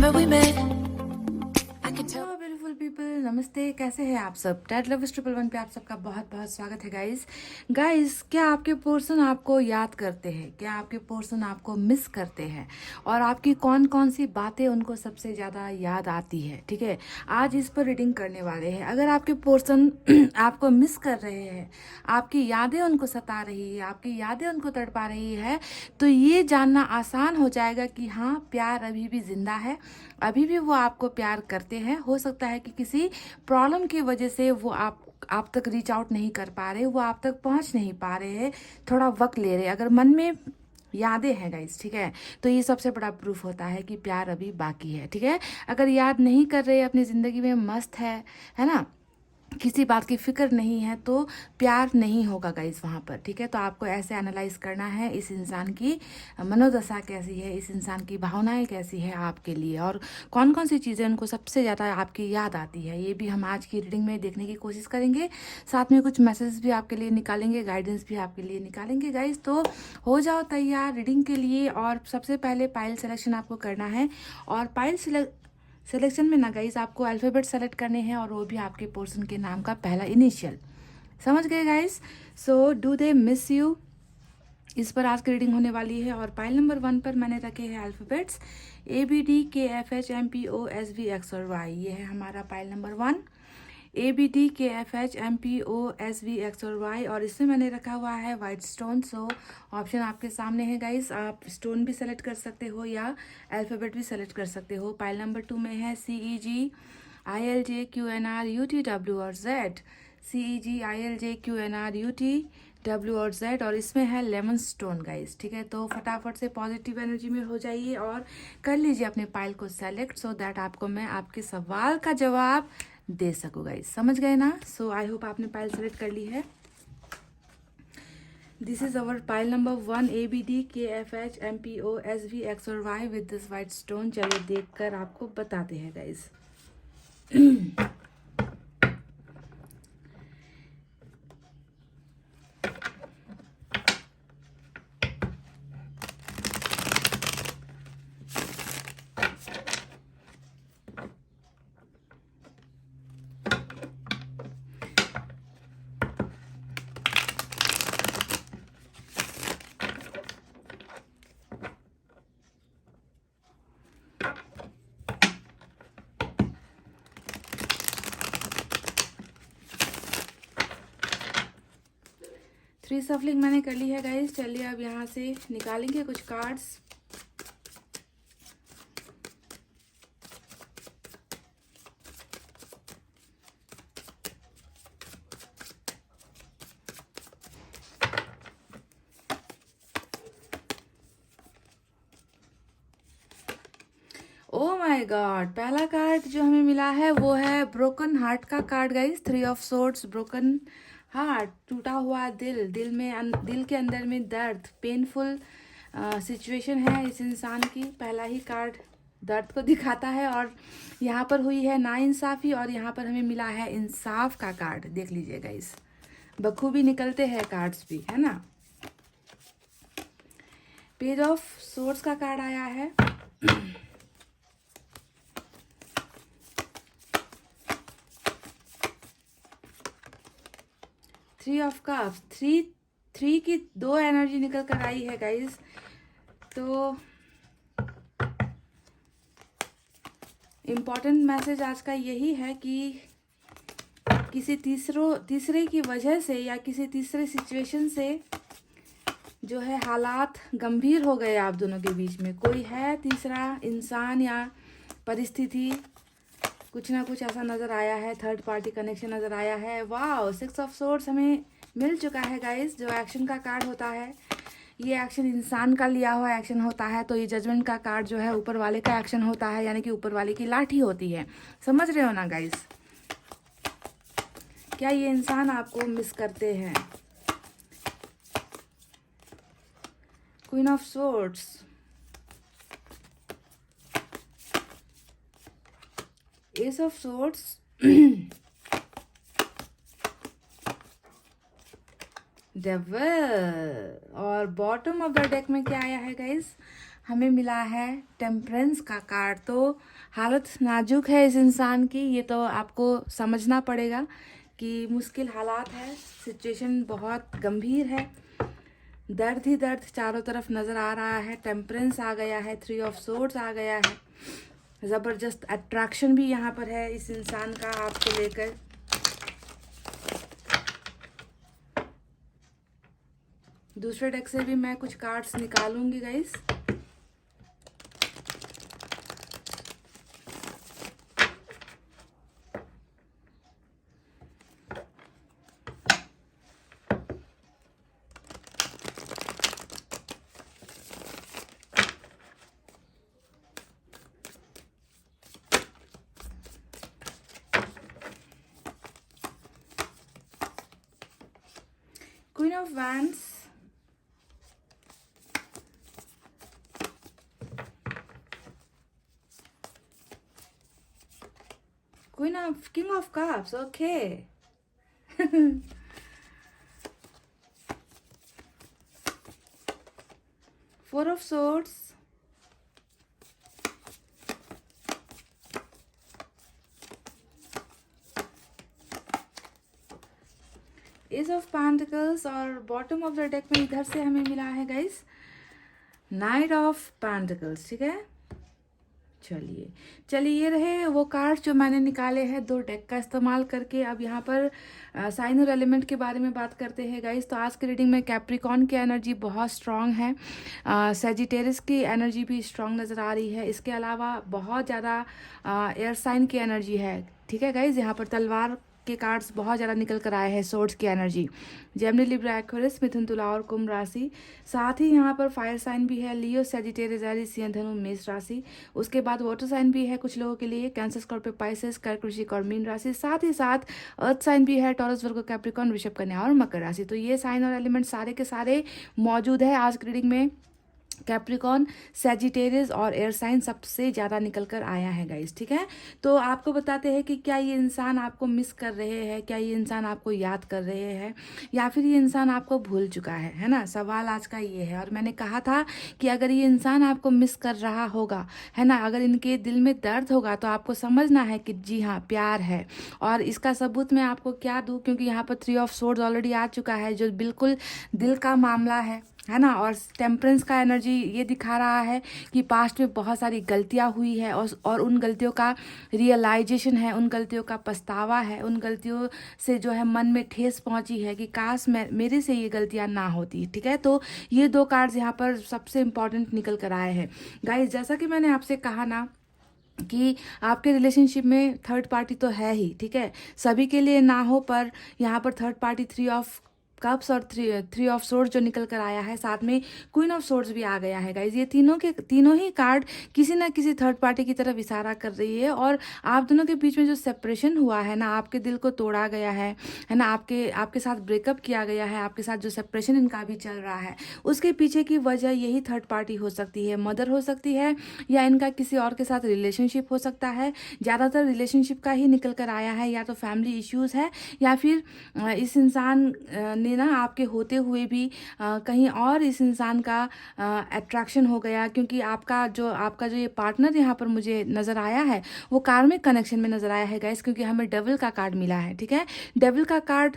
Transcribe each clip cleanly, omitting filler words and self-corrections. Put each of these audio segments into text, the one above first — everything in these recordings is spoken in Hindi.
summer we met. I can tell. Hello beautiful people, नमस्ते। कैसे हैं आप सब? टैट लव 111 पे आप सबका बहुत बहुत स्वागत है गाइस। क्या आपके पर्सन आपको याद करते हैं? क्या आपके पर्सन आपको मिस करते हैं? और आपकी कौन कौन सी बातें उनको सबसे ज़्यादा याद आती है? ठीक है, आज इस पर रीडिंग करने वाले हैं। अगर आपके पर्सन आपको मिस कर रहे हैं, आपकी यादें उनको सता रही है, आपकी यादें उनको तड़पा रही है, तो ये जानना आसान हो जाएगा कि हाँ, प्यार अभी भी जिंदा है, अभी भी वो आपको प्यार करते हैं। हो सकता है कि किसी प्रॉब्लम की वजह से वो आप तक रीच आउट नहीं कर पा रहे, वो आप तक पहुंच नहीं पा रहे हैं, थोड़ा वक्त ले रहे हैं। अगर मन में यादें हैं गाइस, ठीक है, तो ये सबसे बड़ा प्रूफ होता है कि प्यार अभी बाकी है। ठीक है, अगर याद नहीं कर रहे, अपनी ज़िंदगी में मस्त है ना, किसी बात की फिक्र नहीं है, तो प्यार नहीं होगा गाइस वहाँ पर। ठीक है, तो आपको ऐसे एनालाइज करना है इस इंसान की मनोदशा कैसी है, इस इंसान की भावनाएं कैसी है आपके लिए, और कौन कौन सी चीज़ें उनको सबसे ज़्यादा आपकी याद आती है। ये भी हम आज की रीडिंग में देखने की कोशिश करेंगे। साथ में कुछ मैसेज भी आपके लिए निकालेंगे, गाइडेंस भी आपके लिए निकालेंगे गाइस। तो हो जाओ तैयार रीडिंग के लिए। और सबसे पहले पाइल सिलेक्शन आपको करना है, और पाइल सिलेक्शन में ना गाइस आपको अल्फ़ाबेट सेलेक्ट करने हैं, और वो भी आपके पर्सन के नाम का पहला इनिशियल। समझ गए guys? So do they miss you, इस पर आज की रीडिंग होने वाली है। और पाइल नंबर 1 पर मैंने रखे हैं अल्फ़ाबेट्स ABDKFHMPOSVXOR Y। ये है हमारा पाइल नंबर 1, ABDKFHMPOSVXOR Y। और इसमें मैंने रखा हुआ है वाइट स्टोन। सो ऑप्शन आपके सामने है गाइस, आप स्टोन भी सेलेक्ट कर सकते हो या अल्फ़ाबेट भी सेलेक्ट कर सकते हो। पाइल नंबर 2 में है CEGILJQNRUTW और Z, CEGILJQNRUTW और Z। और इसमें है लेमन स्टोन गाइस। ठीक है, तो फटाफट से पॉजिटिव एनर्जी में हो जाइए और कर लीजिए अपने पाइल को सेलेक्ट, सो दैट आपको मैं आपके सवाल का जवाब दे सकूँ गाइस। समझ गए ना? सो आई होप आपने पाइल सेलेक्ट कर ली है। This is our pile number 1, ABDKFHMPOSVXOR Y with this white stone. चलिए देख कर आपको बताते हैं गाइस। 3 सफलिंग मैंने कर ली है गाइस। चलिए अब यहाँ से निकालेंगे कुछ कार्ड्स। ओ माय गॉड, पहला कार्ड जो हमें मिला है वो है ब्रोकन हार्ट का card guys. 3 of swords, broken heart, टूटा हुआ दिल, दिल के अंदर में दर्द, पेनफुल सिचुएशन है इस इंसान की। पहला ही कार्ड दर्द को दिखाता है, और यहाँ पर हुई है नाइंसाफ़ी, और यहाँ पर हमें मिला है इंसाफ का कार्ड। देख लीजिए गाइस, बखूबी निकलते हैं कार्ड्स भी, है ना। पेज ऑफ सोर्ड्स का कार्ड आया है, थ्री ऑफ कप्स, थ्री की 2 एनर्जी निकल कर आई है गाइस। तो इम्पॉर्टेंट मैसेज आज का यही है कि किसी तीसरे की वजह से या किसी तीसरे सिचुएशन से जो है हालात गंभीर हो गए आप दोनों के बीच में। कोई है तीसरा इंसान या परिस्थिति, कुछ ना कुछ ऐसा नज़र आया है, थर्ड पार्टी कनेक्शन नज़र आया है। वाह, 6 ऑफ सोर्ड्स हमें मिल चुका है गाइस। जो एक्शन का कार्ड होता है, ये एक्शन इंसान का लिया हुआ एक्शन होता है, तो ये जजमेंट का कार्ड जो है ऊपर वाले का एक्शन होता है, यानी कि ऊपर वाले की लाठी होती है। समझ रहे हो ना गाइस? क्या ये इंसान आपको मिस करते हैं? Queen of swords, S of swords, devil, और बॉटम ऑफ द डेक में क्या आया है गाइस? हमें मिला है टेम्परेंस का कार्ड। तो हालत नाजुक है इस इंसान की, ये तो आपको समझना पड़ेगा कि मुश्किल हालात है, सिचुएशन बहुत गंभीर है, दर्द ही दर्द चारों तरफ नज़र आ रहा है। टेम्परेंस आ गया है, 3 ऑफ सोर्ड्स आ गया है, ज़बरदस्त अट्रैक्शन भी यहाँ पर है इस इंसान का आपको लेकर। दूसरे डेक से भी मैं कुछ कार्ड्स निकालूंगी guys. Queen of wands, King of Cups, okay. 4 of Swords, Ace of Pentacles, और बॉटम ऑफ द डेक में इधर से हमें मिला है गाइस नाइट ऑफ पेंटिकल्स। ठीक है, चलिए ये रहे वो कार्ड जो मैंने निकाले हैं 2 डेक का इस्तेमाल करके। अब यहाँ पर साइन और एलिमेंट के बारे में बात करते हैं गाइस। तो आज की रीडिंग में कैप्रिकॉन की एनर्जी बहुत स्ट्रांग है, सेजिटेरियस की एनर्जी भी स्ट्रांग नज़र आ रही है। इसके अलावा बहुत ज़्यादा एयर साइन की एनर्जी है। ठीक है गाइस, यहाँ पर तलवार के कार्ड्स बहुत ज़्यादा निकल कर आए हैं, सोर्ड्स की एनर्जी, जेमिनी, लिब्रा, एक्वेरियस, मिथुन, तुला और कुंभ राशि। साथ ही यहाँ पर फायर साइन भी है, लियो, सजिटेरियस, एरीज, सिंह, धनु, मेष राशि। उसके बाद वाटर साइन भी है कुछ लोगों के लिए, कैंसर, स्कॉर्पियो, पाइसेस, कर्क, वृश्चिक और मीन राशि। साथ ही साथ अर्थ साइन भी है, टॉरस, वर्गो, कैप्रिकॉन, वृषभ, कन्या और मकर राशि। तो ये साइन और एलिमेंट सारे के सारे मौजूद है आज की रीडिंग में। कैप्रिकॉन, सैजिटेरियस और एयर साइन सबसे ज़्यादा निकल कर आया है गाइस। ठीक है, तो आपको बताते हैं कि क्या ये इंसान आपको मिस कर रहे हैं, क्या ये इंसान आपको याद कर रहे हैं, या फिर ये इंसान आपको भूल चुका है ना। सवाल आज का ये है। और मैंने कहा था कि अगर ये इंसान आपको मिस कर रहा होगा, है ना, अगर इनके दिल में दर्द होगा तो आपको समझना है कि जी हाँ प्यार है। और इसका सबूत मैं आपको क्या दूँ, क्योंकि यहाँ पर 3 ऑफ सोर्ड्स ऑलरेडी आ चुका है जो बिल्कुल दिल का मामला है ना। और टेम्परेंस का एनर्जी ये दिखा रहा है कि पास्ट में बहुत सारी गलतियां हुई है और उन गलतियों का रियलाइजेशन है, उन गलतियों का पछतावा है, उन गलतियों से जो है मन में ठेस पहुंची है कि काश मेरे से ये गलतियां ना होती। ठीक है, तो ये 2 कार्ड्स यहाँ पर सबसे इम्पॉर्टेंट निकल कर आए हैं गाइस। जैसा कि मैंने आपसे कहा ना कि आपके रिलेशनशिप में थर्ड पार्टी तो है ही, ठीक है, सभी के लिए ना हो, पर यहाँ पर थर्ड पार्टी 3 ऑफ कप्स और 3 ऑफ सोर्ड्स जो निकल कर आया है, साथ में क्वीन ऑफ सोर्ड्स भी आ गया है गाइज। ये तीनों ही कार्ड किसी ना किसी थर्ड पार्टी की तरफ इशारा कर रही है। और आप दोनों के बीच में जो सेपरेशन हुआ है ना, आपके दिल को तोड़ा गया है ना, आपके साथ ब्रेकअप किया गया है, आपके साथ जो सेपरेशन इनका भी चल रहा है, उसके पीछे की वजह यही थर्ड पार्टी हो सकती है। मदर हो सकती है या इनका किसी और के साथ रिलेशनशिप हो सकता है। ज़्यादातर रिलेशनशिप का ही निकल कर आया है, या तो फैमिली इश्यूज़ है, या फिर इस इंसान ने ना आपके होते हुए भी कहीं और इस इंसान का अट्रैक्शन हो गया, क्योंकि आपका जो ये पार्टनर यहाँ पर मुझे नज़र आया है वो कार्मिक कनेक्शन में नज़र आया है गाइस, क्योंकि हमें डेविल का कार्ड मिला है। ठीक है, डेविल का कार्ड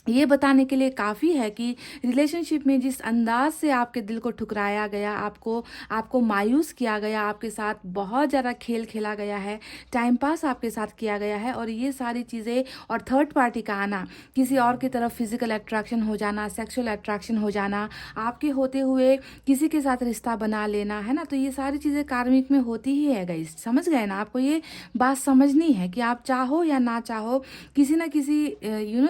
ये बताने के लिए काफ़ी है कि रिलेशनशिप में जिस अंदाज से आपके दिल को ठुकराया गया, आपको मायूस किया गया, आपके साथ बहुत ज़्यादा खेल खेला गया है, टाइम पास आपके साथ किया गया है, और ये सारी चीज़ें और थर्ड पार्टी का आना, किसी और की तरफ फिजिकल अट्रैक्शन हो जाना, सेक्सुअल अट्रैक्शन हो जाना, आपके होते हुए किसी के साथ रिश्ता बना लेना, है ना, तो ये सारी चीज़ें कार्मिक में होती ही है गाइस। समझ गए ना, आपको ये बात समझनी है कि आप चाहो या ना चाहो, किसी ना किसी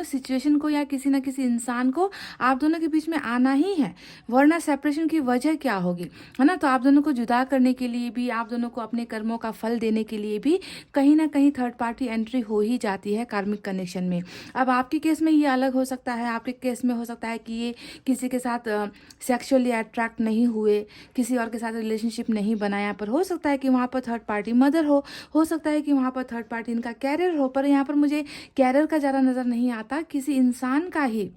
सिचुएशन को या किसी ना किसी इंसान को आप दोनों के बीच में आना ही है, वरना सेपरेशन की वजह क्या होगी, है ना। तो आप दोनों को जुदा करने के लिए भी, आप दोनों को अपने कर्मों का फल देने के लिए भी कहीं ना कहीं थर्ड पार्टी एंट्री हो ही जाती है कार्मिक कनेक्शन में। अब आपके केस में ये अलग हो सकता है, आपके केस में हो सकता है कि ये किसी के साथ सेक्सुअली अट्रैक्ट नहीं हुए, किसी और के साथ रिलेशनशिप नहीं बनाया, पर हो सकता है कि वहाँ पर थर्ड पार्टी मदर हो सकता है कि वहाँ पर थर्ड पार्टी इनका कैरियर हो, पर यहाँ पर मुझे कैरियर का ज़्यादा नज़र नहीं आता, किसी इंसान का ही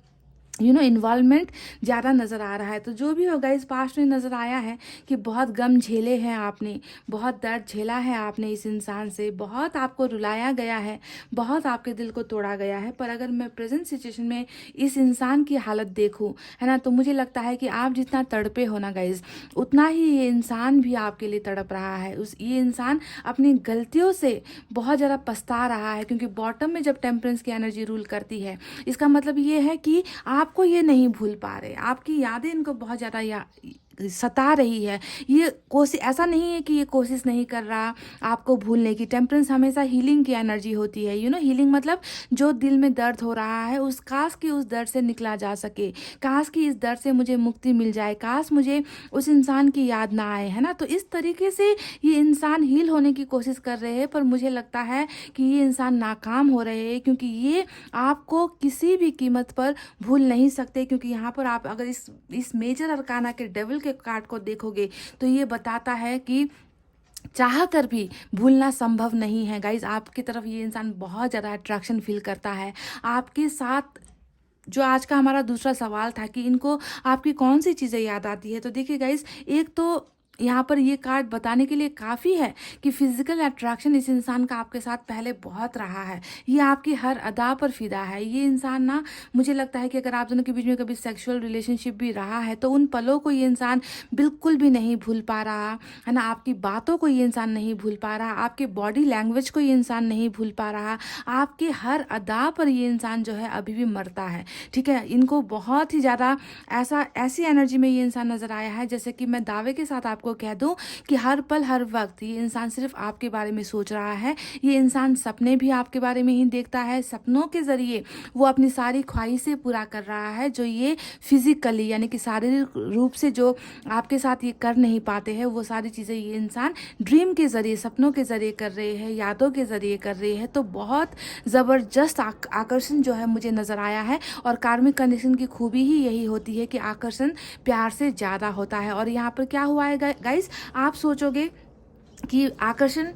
इन्वॉल्वमेंट ज़्यादा नज़र आ रहा है। तो जो भी होगा इस पास्ट में नज़र आया है कि बहुत गम झेले हैं आपने, बहुत दर्द झेला है आपने इस इंसान से, बहुत आपको रुलाया गया है, बहुत आपके दिल को तोड़ा गया है। पर अगर मैं प्रेजेंट सिचुएशन में इस इंसान की हालत देखूं, है ना, तो मुझे लगता है कि आप जितना तड़पे हो ना गाइज, उतना ही ये इंसान भी आपके लिए तड़प रहा है। ये इंसान अपनी गलतियों से बहुत ज़्यादा पछता रहा है, क्योंकि बॉटम में जब टेम्परेंस की एनर्जी रूल करती है, इसका मतलब ये है कि आपको ये नहीं भूल पा रहे, आपकी यादें इनको बहुत ज़्यादा सता रही है। ये कोशिश, ऐसा नहीं है कि ये कोशिश नहीं कर रहा आपको भूलने की। टेम्परेंस हमेशा हीलिंग की एनर्जी होती है। हीलिंग मतलब जो दिल में दर्द हो रहा है, उस काश कि उस दर्द से निकला जा सके, काश कि इस दर्द से मुझे मुक्ति मिल जाए, काश मुझे उस इंसान की याद ना आए, है ना। तो इस तरीके से ये इंसान हील होने की कोशिश कर रहे हैं, पर मुझे लगता है कि ये इंसान नाकाम हो रहे हैं, क्योंकि ये आपको किसी भी कीमत पर भूल नहीं सकते। क्योंकि यहाँ पर आप अगर इस मेजर अरकाना के डेविल के कार्ड को देखोगे तो ये बताता है कि चाह कर भी भूलना संभव नहीं है गाइज। आपकी तरफ ये इंसान बहुत ज़्यादा अट्रैक्शन फील करता है आपके साथ। जो आज का हमारा दूसरा सवाल था कि इनको आपकी कौन सी चीज़ें याद आती है, तो देखिए गाइज, एक तो यहाँ पर ये कार्ड बताने के लिए काफ़ी है कि फिजिकल अट्रैक्शन इस इंसान का आपके साथ पहले बहुत रहा है। ये आपकी हर अदा पर फिदा है। ये इंसान ना, मुझे लगता है कि अगर आप दोनों के बीच में कभी सेक्सुअल रिलेशनशिप भी रहा है तो उन पलों को ये इंसान बिल्कुल भी नहीं भूल पा रहा, है ना। आपकी बातों को ये इंसान नहीं भूल पा रहा, आपके बॉडी लैंग्वेज को ये इंसान नहीं भूल पा रहा, आपके हर अदा पर ये इंसान जो है अभी भी मरता है, ठीक है। इनको बहुत ही ज़्यादा ऐसी एनर्जी में ये इंसान नज़र आया है, जैसे कि मैं दावे के साथ आपको कह दूं कि हर पल हर वक्त ये इंसान सिर्फ आपके बारे में सोच रहा है। ये इंसान सपने भी आपके बारे में ही देखता है, सपनों के ज़रिए वो अपनी सारी ख्वाहिशें पूरा कर रहा है, जो ये फिजिकली यानी कि शारीरिक रूप से जो आपके साथ ये कर नहीं पाते हैं, वो सारी चीज़ें ये इंसान ड्रीम के ज़रिए, सपनों के ज़रिए कर रहे हैं, यादों के ज़रिए कर रहे हैं। तो बहुत ज़बरदस्त आकर्षण जो है मुझे नज़र आया है। और कार्मिक कनेक्शन की खूबी ही यही होती है कि आकर्षण प्यार से ज़्यादा होता है। और यहाँ पर क्या हुआ है गाइस, आप सोचोगे कि आकर्षण,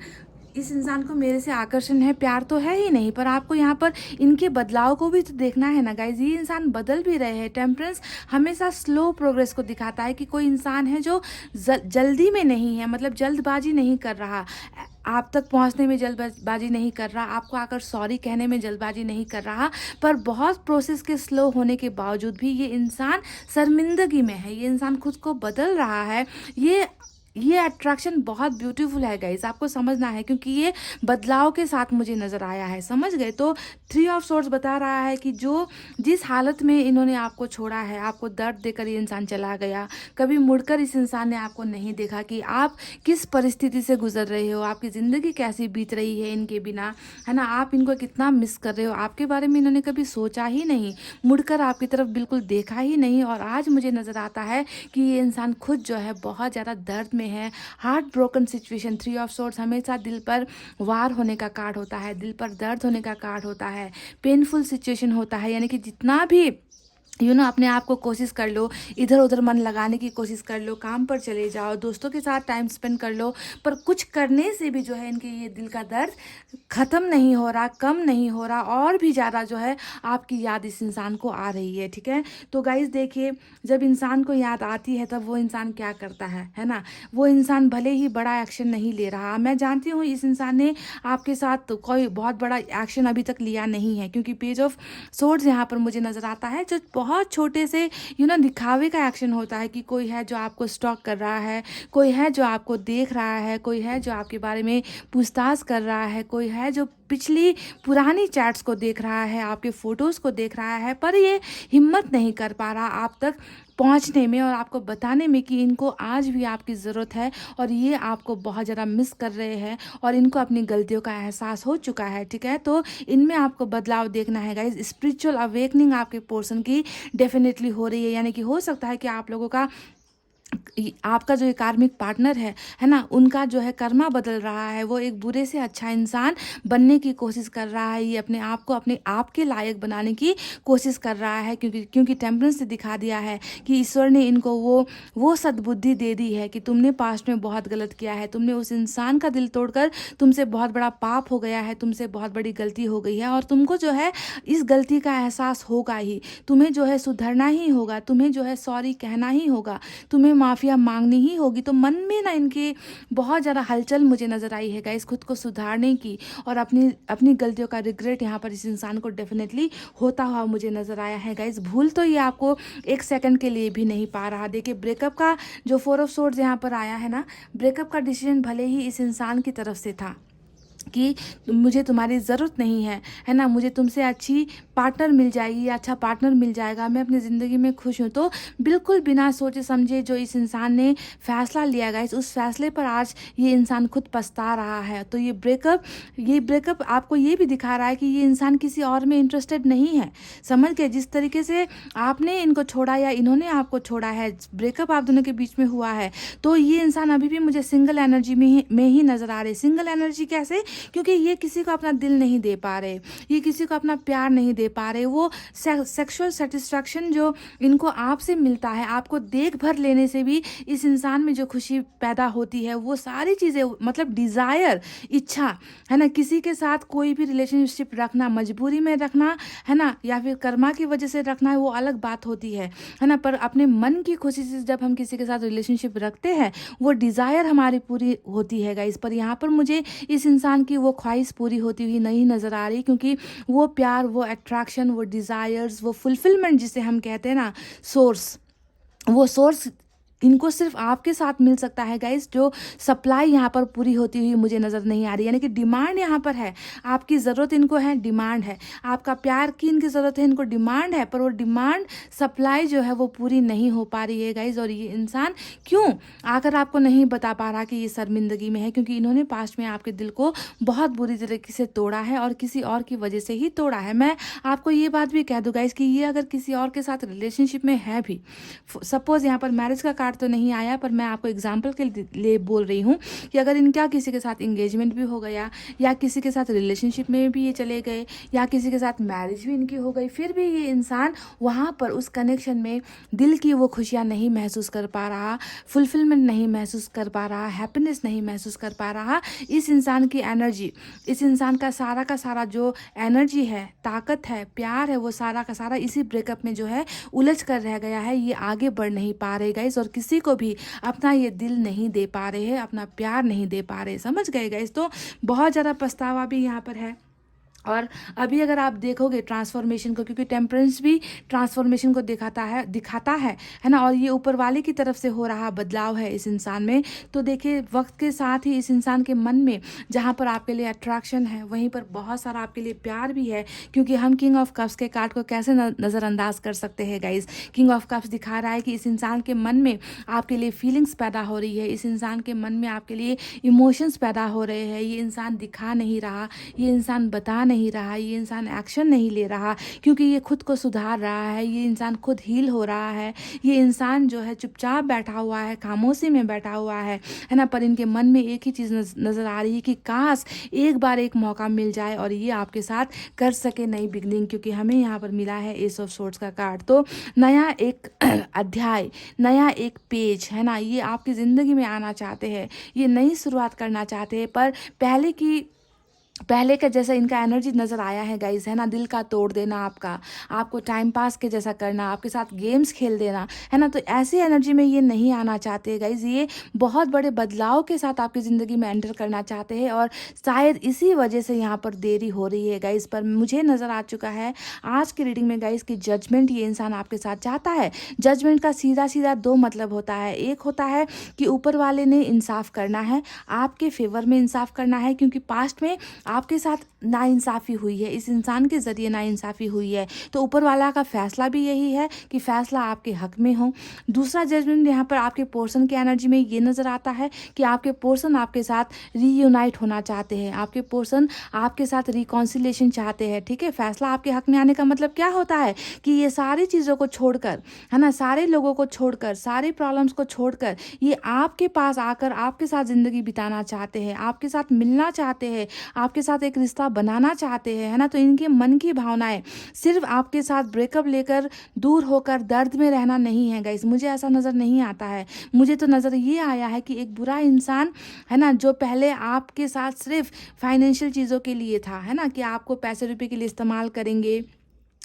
इस इंसान को मेरे से आकर्षण है, प्यार तो है ही नहीं, पर आपको यहाँ पर इनके बदलाव को भी तो देखना है ना गाइज। ये इंसान बदल भी रहे हैं। टेम्परेंस हमेशा स्लो प्रोग्रेस को दिखाता है कि कोई इंसान है जो जल्दी में नहीं है, मतलब जल्दबाजी नहीं कर रहा, आप तक पहुंचने में जल्दबाजी नहीं कर रहा, आपको आकर सॉरी कहने में जल्दबाजी नहीं कर रहा, पर बहुत प्रोसेस के स्लो होने के बावजूद भी ये इंसान शर्मिंदगी में है। ये इंसान खुद को बदल रहा है। ये अट्रैक्शन बहुत ब्यूटीफुल है गाइस, आपको समझना है, क्योंकि ये बदलाव के साथ मुझे नज़र आया है, समझ गए। तो 3 ऑफ सोर्ड्स बता रहा है कि जिस हालत में इन्होंने आपको छोड़ा है, आपको दर्द देकर ये इंसान चला गया, कभी मुड़कर इस इंसान ने आपको नहीं देखा कि आप किस परिस्थिति से गुजर रहे हो, आपकी ज़िंदगी कैसी बीत रही है इनके बिना, है ना, आप इनको कितना मिस कर रहे हो, आपके बारे में इन्होंने कभी सोचा ही नहीं, मुड़कर आपकी तरफ बिल्कुल देखा ही नहीं। और आज मुझे नज़र आता है कि ये इंसान खुद जो है बहुत ज़्यादा दर्द में है, heart broken situation. 3 of swords हमेशा दिल पर वार होने का कार्ड होता है, दिल पर दर्द होने का कार्ड होता है, पेनफुल सिचुएशन होता है। यानी कि जितना भी अपने आप को कोशिश कर लो, इधर उधर मन लगाने की कोशिश कर लो, काम पर चले जाओ, दोस्तों के साथ टाइम स्पेंड कर लो, पर कुछ करने से भी जो है इनके ये दिल का दर्द ख़त्म नहीं हो रहा, कम नहीं हो रहा, और भी ज़्यादा जो है आपकी याद इस इंसान को आ रही है, ठीक है। तो गाइस देखिए, जब इंसान को याद आती है तब वो इंसान क्या करता है ना। वो इंसान भले ही बड़ा एक्शन नहीं ले रहा, मैं जानती हूँ इस इंसान ने आपके साथ कोई बहुत बड़ा एक्शन अभी तक लिया नहीं है, क्योंकि पेज ऑफ सोर्ड्स यहाँ पर मुझे नज़र आता है, जो बहुत छोटे से दिखावे का एक्शन होता है कि कोई है जो आपको स्टॉक कर रहा है, कोई है जो आपको देख रहा है, कोई है जो आपके बारे में पूछताछ कर रहा है, कोई है जो पिछली पुरानी चैट्स को देख रहा है, आपके फ़ोटोज़ को देख रहा है, पर ये हिम्मत नहीं कर पा रहा आप तक पहुंचने में और आपको बताने में कि इनको आज भी आपकी ज़रूरत है और ये आपको बहुत ज़्यादा मिस कर रहे हैं और इनको अपनी गलतियों का एहसास हो चुका है, ठीक है। तो इनमें आपको बदलाव देखना है गाइज। स्पिरिचुअल अवेकनिंग आपके पोर्शन की डेफिनेटली हो रही है, यानी कि हो सकता है कि आप लोगों का आपका जो ये कार्मिक पार्टनर है ना, उनका जो है कर्मा बदल रहा है। वो एक बुरे से अच्छा इंसान बनने की कोशिश कर रहा है। ये अपने आप को अपने आप के लायक बनाने की कोशिश कर रहा है, क्योंकि टेम्परेंस से दिखा दिया है कि ईश्वर ने इनको वो सद्बुद्धि दे दी है कि तुमने पास्ट में बहुत गलत किया है, तुमने उस इंसान का दिल तोड़कर, तुमसे बहुत बड़ा पाप हो गया है, तुमसे बहुत बड़ी गलती हो गई है और तुमको जो है इस गलती का एहसास होगा ही। तुम्हें जो है सुधरना ही होगा, तुम्हें जो है सॉरी कहना ही होगा, तुम्हें माफ़िया मांगनी ही होगी। तो मन में ना इनके बहुत ज़्यादा हलचल मुझे नज़र आई है गाइस, खुद को सुधारने की और अपनी अपनी गलतियों का रिग्रेट यहाँ पर इस इंसान को डेफिनेटली होता हुआ मुझे नज़र आया है गाइस। भूल तो ये आपको एक सेकंड के लिए भी नहीं पा रहा। देखिए ब्रेकअप का जो 4 ऑफ सोर्ड्स यहाँ पर आया है ना, ब्रेकअप का डिसीजन भले ही इस इंसान की तरफ से था कि मुझे तुम्हारी ज़रूरत नहीं है ना, मुझे तुमसे अच्छी पार्टनर मिल जाएगी, अच्छा पार्टनर मिल जाएगा, मैं अपनी ज़िंदगी में खुश हूँ। तो बिल्कुल बिना सोचे समझे जो इस इंसान ने फ़ैसला लिया गाइस, उस फैसले पर आज ये इंसान खुद पछता रहा है। तो ये ब्रेकअप आपको ये भी दिखा रहा है कि ये इंसान किसी और में इंटरेस्टेड नहीं है। समझ गए, जिस तरीके से आपने इनको छोड़ा या इन्होंने आपको छोड़ा है, ब्रेकअप आप दोनों के बीच में हुआ है, तो ये इंसान अभी भी मुझे सिंगल एनर्जी में ही नज़र आ रहे। सिंगल एनर्जी कैसे? क्योंकि ये किसी को अपना दिल नहीं दे पा रहे, ये किसी को अपना प्यार नहीं दे पा रहे। वो सेक्सुअल सेटिस्फैक्शन जो इनको आपसे मिलता है, आपको देख भर लेने से भी इस इंसान में जो खुशी पैदा होती है, वो सारी चीज़ें मतलब डिज़ायर, इच्छा है ना, किसी के साथ कोई भी रिलेशनशिप रखना, मजबूरी में रखना है ना, या फिर कर्मा की वजह से रखना है, वो अलग बात होती है ना। पर अपने मन की खुशी से जब हम किसी के साथ रिलेशनशिप रखते हैं, वो डिज़ायर हमारी पूरी होती है गाइस। पर यहाँ पर मुझे इस इंसान की वो ख्वाहिश पूरी होती हुई नहीं नज़र आ रही, क्योंकि वो प्यार, वो अट्रैक्शन, वो डिज़ायर्स, वो फुलफिलमेंट जिसे हम कहते हैं ना, सोर्स, वो सोर्स इनको सिर्फ आपके साथ मिल सकता है गाइस। जो सप्लाई यहाँ पर पूरी होती हुई मुझे नज़र नहीं आ रही, यानी कि डिमांड यहाँ पर है, आपकी ज़रूरत इनको है, डिमांड है, आपका प्यार की इनकी ज़रूरत है, इनको डिमांड है, पर वो डिमांड सप्लाई जो है वो पूरी नहीं हो पा रही है गाइस। और ये इंसान क्यों आकर आपको नहीं बता पा रहा कि ये शर्मिंदगी में है, क्योंकि इन्होंने पास्ट में आपके दिल को बहुत बुरी तरीके से तोड़ा है और किसी और की वजह से ही तोड़ा है। मैं आपको ये बात भी कह दूँ गाइस कि ये अगर किसी और के साथ रिलेशनशिप में है भी, सपोज यहाँ पर मैरिज का कार्ड तो नहीं आया, पर मैं आपको एग्जाम्पल के लिए बोल रही हूँ कि अगर इनका किसी के साथ इंगेजमेंट भी हो गया, या किसी के साथ रिलेशनशिप में भी ये चले गए, या किसी के साथ मैरिज भी इनकी हो गई, फिर भी ये इंसान वहाँ पर उस कनेक्शन में दिल की वो खुशियाँ नहीं महसूस कर पा रहा, फुलफिलमेंट नहीं महसूस कर पा रहा, हैप्पीनेस नहीं महसूस कर पा रहा। इस इंसान की एनर्जी, इस इंसान का सारा जो एनर्जी है, ताकत है, प्यार है, वो सारा का सारा इसी ब्रेकअप में जो है उलझ कर रह गया है। ये आगे बढ़ नहीं पा रहे गाइस, और किसी को भी अपना ये दिल नहीं दे पा रहे हैं, अपना प्यार नहीं दे पा रहे। समझ गए गाइस? तो बहुत ज़्यादा पछतावा भी यहाँ पर है। और अभी अगर आप देखोगे ट्रांसफॉर्मेशन को, क्योंकि टेम्परेंस भी ट्रांसफॉर्मेशन को दिखाता है ना, और ये ऊपर वाले की तरफ से हो रहा बदलाव है इस इंसान में। तो देखिए वक्त के साथ ही इस इंसान के मन में जहाँ पर आपके लिए अट्रैक्शन है, वहीं पर बहुत सारा आपके लिए प्यार भी है। क्योंकि हम किंग ऑफ कप्स के कार्ड को कैसे नज़रअंदाज कर सकते हैं गाइज? किंग ऑफ कप्स दिखा रहा है कि इस इंसान के मन में आपके लिए फीलिंग्स पैदा हो रही है, इस इंसान के मन में आपके लिए इमोशंस पैदा हो रहे हैं। ये इंसान दिखा नहीं रहा, ये इंसान बता नहीं रहा, ये इंसान एक्शन नहीं ले रहा, क्योंकि ये खुद को सुधार रहा है, ये इंसान खुद हील हो रहा है। ये इंसान जो है चुपचाप बैठा हुआ है, खामोशी में बैठा हुआ है ना। पर इनके मन में एक ही चीज़ नज़र आ रही है कि काश एक बार एक मौका मिल जाए और ये आपके साथ कर सके नई बिगनिंग, क्योंकि हमें यहाँ पर मिला है एस ऑफ सोर्ड्स का कार्ड। तो नया एक अध्याय, नया एक पेज है ना, ये आपकी ज़िंदगी में आना चाहते हैं, ये नई शुरुआत करना चाहते हैं। पर पहले का जैसा इनका एनर्जी नज़र आया है गाइस, है ना, दिल का तोड़ देना, आपको टाइम पास के जैसा करना, आपके साथ गेम्स खेल देना, है ना। तो ऐसी एनर्जी में ये नहीं आना चाहते गाइस, ये बहुत बड़े बदलाव के साथ आपकी ज़िंदगी में एंटर करना चाहते हैं, और शायद इसी वजह से यहाँ पर देरी हो रही है गाइस। पर मुझे नज़र आ चुका है आज की रीडिंग में गाइस कि जजमेंट ये इंसान आपके साथ चाहता है। जजमेंट का सीधा दो मतलब होता है। एक होता है कि ऊपर वाले ने इंसाफ करना है, आपके फेवर में इंसाफ करना है, क्योंकि पास्ट में आपके साथ नाइंसाफ़ी हुई है, इस इंसान के ज़रिए नाइंसाफ़ी हुई है, तो ऊपर वाला का फ़ैसला भी यही है कि फ़ैसला आपके हक़ में हो। दूसरा जजमेंट यहाँ पर आपके पोर्शन की एनर्जी में ये नज़र आता है कि आपके पोर्शन आपके साथ रीयूनाइट होना चाहते हैं, आपके पोर्शन आपके साथ रिकॉन्सिलेशन चाहते हैं, ठीक है। फ़ैसला आपके हक़ में आने का मतलब क्या होता है कि ये सारी चीज़ों को छोड़कर, है ना, सारे लोगों को छोड़कर, सारे प्रॉब्लम्स को छोड़कर ये आपके पास आकर आपके साथ ज़िंदगी बिताना चाहते हैं, आपके साथ मिलना चाहते हैं, आपके साथ एक रिश्ता बनाना चाहते हैं, है ना। तो इनके मन की भावनाएं सिर्फ आपके साथ ब्रेकअप लेकर दूर होकर दर्द में रहना नहीं है गाइस। मुझे ऐसा नज़र नहीं आता है। मुझे तो नज़र ये आया है कि एक बुरा इंसान, है ना, जो पहले आपके साथ सिर्फ फाइनेंशियल चीज़ों के लिए था, है ना, कि आपको पैसे रुपए के लिए इस्तेमाल करेंगे,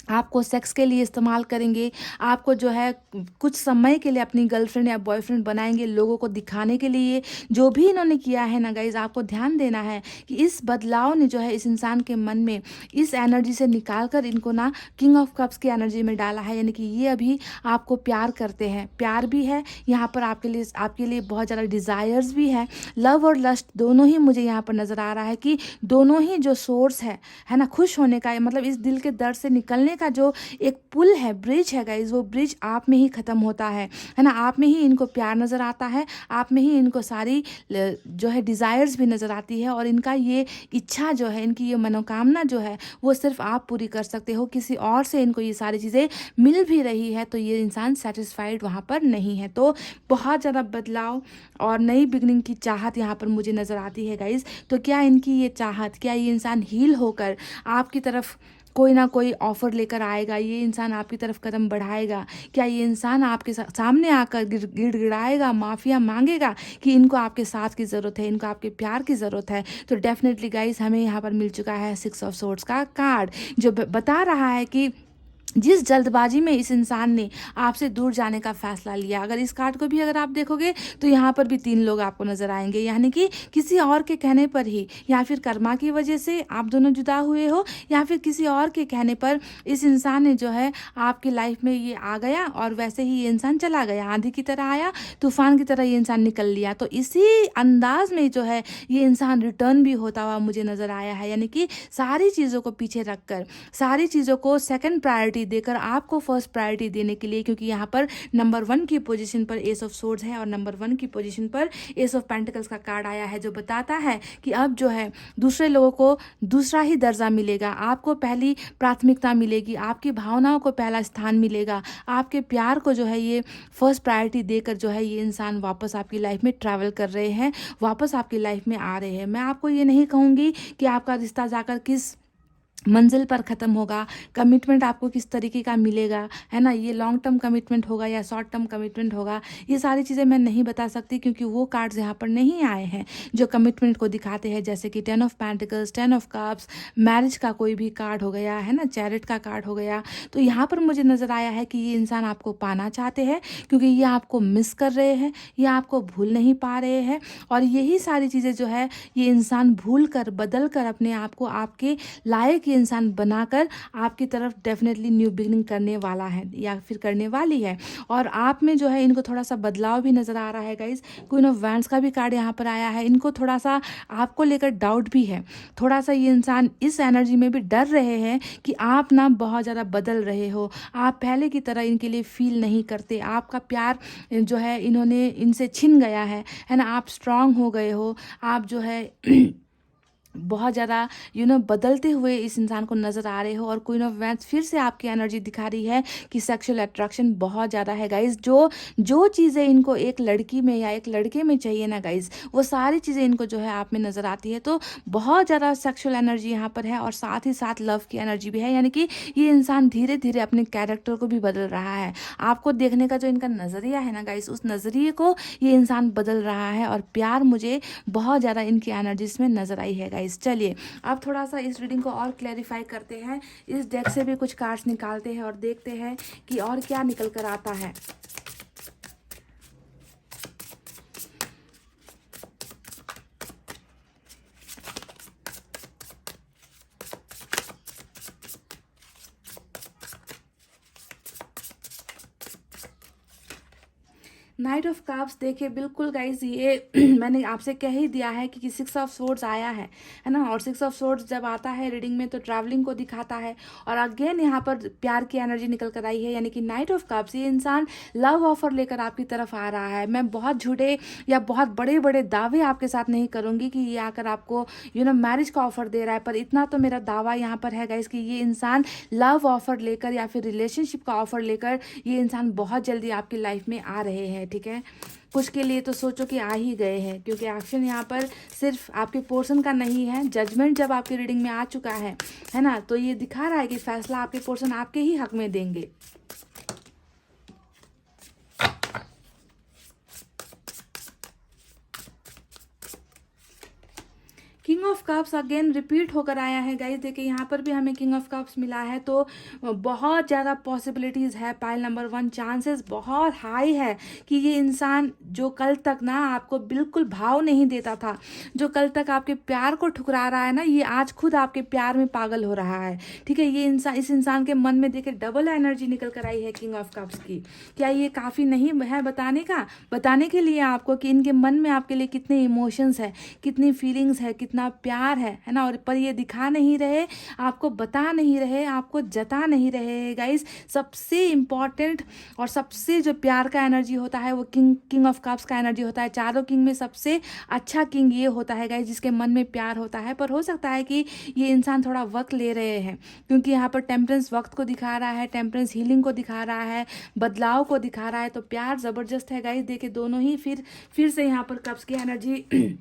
आपको सेक्स के लिए इस्तेमाल करेंगे, आपको जो है कुछ समय के लिए अपनी गर्लफ्रेंड या बॉयफ्रेंड बनाएंगे लोगों को दिखाने के लिए। जो भी इन्होंने किया है ना गाइज, आपको ध्यान देना है कि इस बदलाव ने जो है इस इंसान के मन में इस एनर्जी से निकाल कर इनको ना किंग ऑफ कप्स की एनर्जी में डाला है। यानी कि ये अभी आपको प्यार करते हैं, प्यार भी है यहाँ पर आपके लिए बहुत ज़्यादा डिज़ायर्स भी है। लव और लस्ट दोनों ही मुझे यहाँ पर नज़र आ रहा है कि दोनों ही जो सोर्स है ना, खुश होने का, मतलब इस दिल के दर्द से निकलने का जो एक पुल है, ब्रिज है गाइज, वो ब्रिज आप में ही ख़त्म होता है ना। आप में ही इनको प्यार नज़र आता है, आप में ही इनको सारी जो है डिज़ायर्स भी नज़र आती है, और इनका ये इच्छा जो है, इनकी ये मनोकामना जो है वो सिर्फ आप पूरी कर सकते हो। किसी और से इनको ये सारी चीज़ें मिल भी रही है तो ये इंसान सेटिस्फाइड वहाँ पर नहीं है। तो बहुत ज़्यादा बदलाव और नई बिगनिंग की चाहत यहाँ पर मुझे नज़र आती है गाइज। तो क्या इनकी ये चाहत, क्या ये इंसान हील होकर आपकी तरफ कोई ना कोई ऑफ़र लेकर आएगा, ये इंसान आपकी तरफ कदम बढ़ाएगा? क्या ये इंसान आपके सामने आकर गिड़गिड़ाएगा, माफ़िया मांगेगा कि इनको आपके साथ की ज़रूरत है, इनको आपके प्यार की ज़रूरत है? तो डेफिनेटली गाइस हमें यहाँ पर मिल चुका है 6 ऑफ सोर्ड्स का कार्ड, जो बता रहा है कि जिस जल्दबाजी में इस इंसान ने आपसे दूर जाने का फैसला लिया। अगर इस कार्ड को भी अगर आप देखोगे तो यहाँ पर भी 3 लोग आपको नज़र आएंगे, यानी कि किसी और के कहने पर ही, या फिर कर्मा की वजह से आप दोनों जुदा हुए हो, या फिर किसी और के कहने पर इस इंसान ने जो है आपकी लाइफ में ये आ गया और वैसे ही ये इंसान चला गया। आंधी की तरह आया, तूफान की तरह ये इंसान निकल लिया। तो इसी अंदाज में जो है ये इंसान रिटर्न भी होता हुआ मुझे नज़र आया है। यानी कि सारी चीज़ों को पीछे रख कर, सारी चीज़ों को सेकंड प्रायोरिटी देकर आपको फर्स्ट प्रायोरिटी देने के लिए, क्योंकि यहाँ पर नंबर 1 की पोजीशन पर एस ऑफ सोर्ड्स है और नंबर 1 की पोजीशन पर एस ऑफ पेंटिकल्स का कार्ड आया है, जो बताता है कि अब जो है दूसरे लोगों को दूसरा ही दर्जा मिलेगा, आपको पहली प्राथमिकता मिलेगी, आपकी भावनाओं को पहला स्थान मिलेगा, आपके प्यार को जो है ये फर्स्ट प्रायोरिटी देकर जो है ये इंसान वापस आपकी लाइफ में ट्रैवल कर रहे हैं, वापस आपकी लाइफ में आ रहे हैं। मैं आपको ये नहीं कहूँगी कि आपका रिश्ता जाकर किस मंजिल पर ख़त्म होगा, कमिटमेंट आपको किस तरीके का मिलेगा, है ना, ये लॉन्ग टर्म कमिटमेंट होगा या शॉर्ट टर्म कमिटमेंट होगा, ये सारी चीज़ें मैं नहीं बता सकती क्योंकि वो कार्ड्स यहाँ पर नहीं आए हैं जो कमिटमेंट को दिखाते हैं, जैसे कि 10 of pentacles, 10 of cups, marriage का कोई भी कार्ड हो गया, है ना, चैरिट का कार्ड हो गया। तो यहाँ पर मुझे नज़र आया है कि ये इंसान आपको पाना चाहते हैं क्योंकि ये आपको मिस कर रहे हैं, ये आपको भूल नहीं पा रहे हैं, और यही सारी चीज़ें जो है ये इंसान भूल कर, बदल कर अपने आप को आपके लायक इंसान बनाकर आपकी तरफ डेफिनेटली न्यू बिगनिंग करने वाला है या फिर करने वाली है। और आप में जो है इनको थोड़ा सा बदलाव भी नज़र आ रहा है गाइज। क्वीन ऑफ वैंड्स का भी कार्ड यहाँ पर आया है, इनको थोड़ा सा आपको लेकर डाउट भी है, थोड़ा सा ये इंसान इस एनर्जी में भी डर रहे हैं कि आप ना बहुत ज़्यादा बदल रहे हो, आप पहले की तरह इनके लिए फील नहीं करते, आपका प्यार जो है इन्होंने इनसे छिन गया है ना, आप स्ट्रांग हो गए हो, आप जो है बहुत ज़्यादा बदलते हुए इस इंसान को नज़र आ रहे हो। और क्वीन ऑफ वैंड्स फिर से आपकी एनर्जी दिखा रही है कि सेक्सुअल अट्रैक्शन बहुत ज़्यादा है गाइज। जो चीज़ें इनको एक लड़की में या एक लड़के में चाहिए ना गाइज, वो सारी चीज़ें इनको जो है आप में नज़र आती है। तो बहुत ज़्यादा सेक्सुअल एनर्जी यहाँ पर है और साथ ही साथ लव की एनर्जी भी है, यानी कि ये इंसान धीरे धीरे अपने कैरेक्टर को भी बदल रहा है। आपको देखने का जो इनका नज़रिया है ना गाइज, उस नज़रिए को ये इंसान बदल रहा है और प्यार मुझे बहुत ज़्यादा इनकी एनर्जीज में नज़र आई है गाइज। चलिए अब थोड़ा सा इस रीडिंग को और क्लैरिफाई करते हैं, इस डेक से भी कुछ कार्ड्स निकालते हैं और देखते हैं कि और क्या निकल कर आता है। नाइट ऑफ कप्स देखिए, बिल्कुल गाइज ये मैंने आपसे कह ही दिया है कि 6 ऑफ सोर्ड्स आया है ना। और 6 ऑफ सोर्ड्स जब आता है रीडिंग में तो ट्रैवलिंग को दिखाता है। और अगेन यहाँ पर प्यार की एनर्जी निकल कर आई है, यानी कि नाइट ऑफ कप्स, ये इंसान लव ऑफर लेकर आपकी तरफ आ रहा है। मैं बहुत झूठे या बहुत बड़े बड़े दावे आपके साथ नहीं करूँगी कि ये आकर आपको मैरिज का ऑफर दे रहा है, पर इतना तो मेरा दावा यहाँ पर है गाइज कि ये इंसान लव ऑफर लेकर या फिर रिलेशनशिप का ऑफर लेकर ये इंसान बहुत जल्दी आपकी लाइफ में आ रहे हैं। ठीक है, कुछ के लिए तो सोचो कि आ ही गए हैं, क्योंकि एक्शन यहाँ पर सिर्फ आपके पोर्शन का नहीं है। जजमेंट जब आपकी रीडिंग में आ चुका है ना, तो ये दिखा रहा है कि फैसला आपके पोर्शन आपके ही हक में देंगे। King of cups again repeat होकर आया है गाइस। देखिए यहाँ पर भी हमें किंग ऑफ कप्स मिला है, तो बहुत ज़्यादा पॉसिबिलिटीज़ है। पाइल नंबर 1, चांसेस बहुत हाई है कि ये इंसान जो कल तक ना आपको बिल्कुल भाव नहीं देता था, जो कल तक आपके प्यार को ठुकरा रहा है ना, ये आज खुद आपके प्यार में पागल हो रहा है। ठीक है, ये इंसान, इस इंसान के मन में देखिए डबल एनर्जी निकल कर आई है किंग ऑफ कप्स की। क्या ये काफ़ी नहीं है बताने के लिए आपको कि इनके मन में आपके लिए कितने इमोशंस है, कितनी फीलिंग्स है, कितना प्यार है ना। और पर ये दिखा नहीं रहे, आपको बता नहीं रहे, आपको जता नहीं रहे गाइस। सबसे इम्पॉर्टेंट और सबसे जो प्यार का एनर्जी होता है वो किंग ऑफ कप्स का एनर्जी होता है। चारों किंग में सबसे अच्छा किंग ये होता है गाइस जिसके मन में प्यार होता है। पर हो सकता है कि ये इंसान थोड़ा वक्त ले रहे हैं, क्योंकि यहाँ पर टेम्परेंस वक्त को दिखा रहा है, टेम्परेंस हीलिंग को दिखा रहा है, बदलाव को दिखा रहा है। तो प्यार ज़बरदस्त है गाइस। देखिए दोनों ही फिर से यहाँ पर कप्स की एनर्जी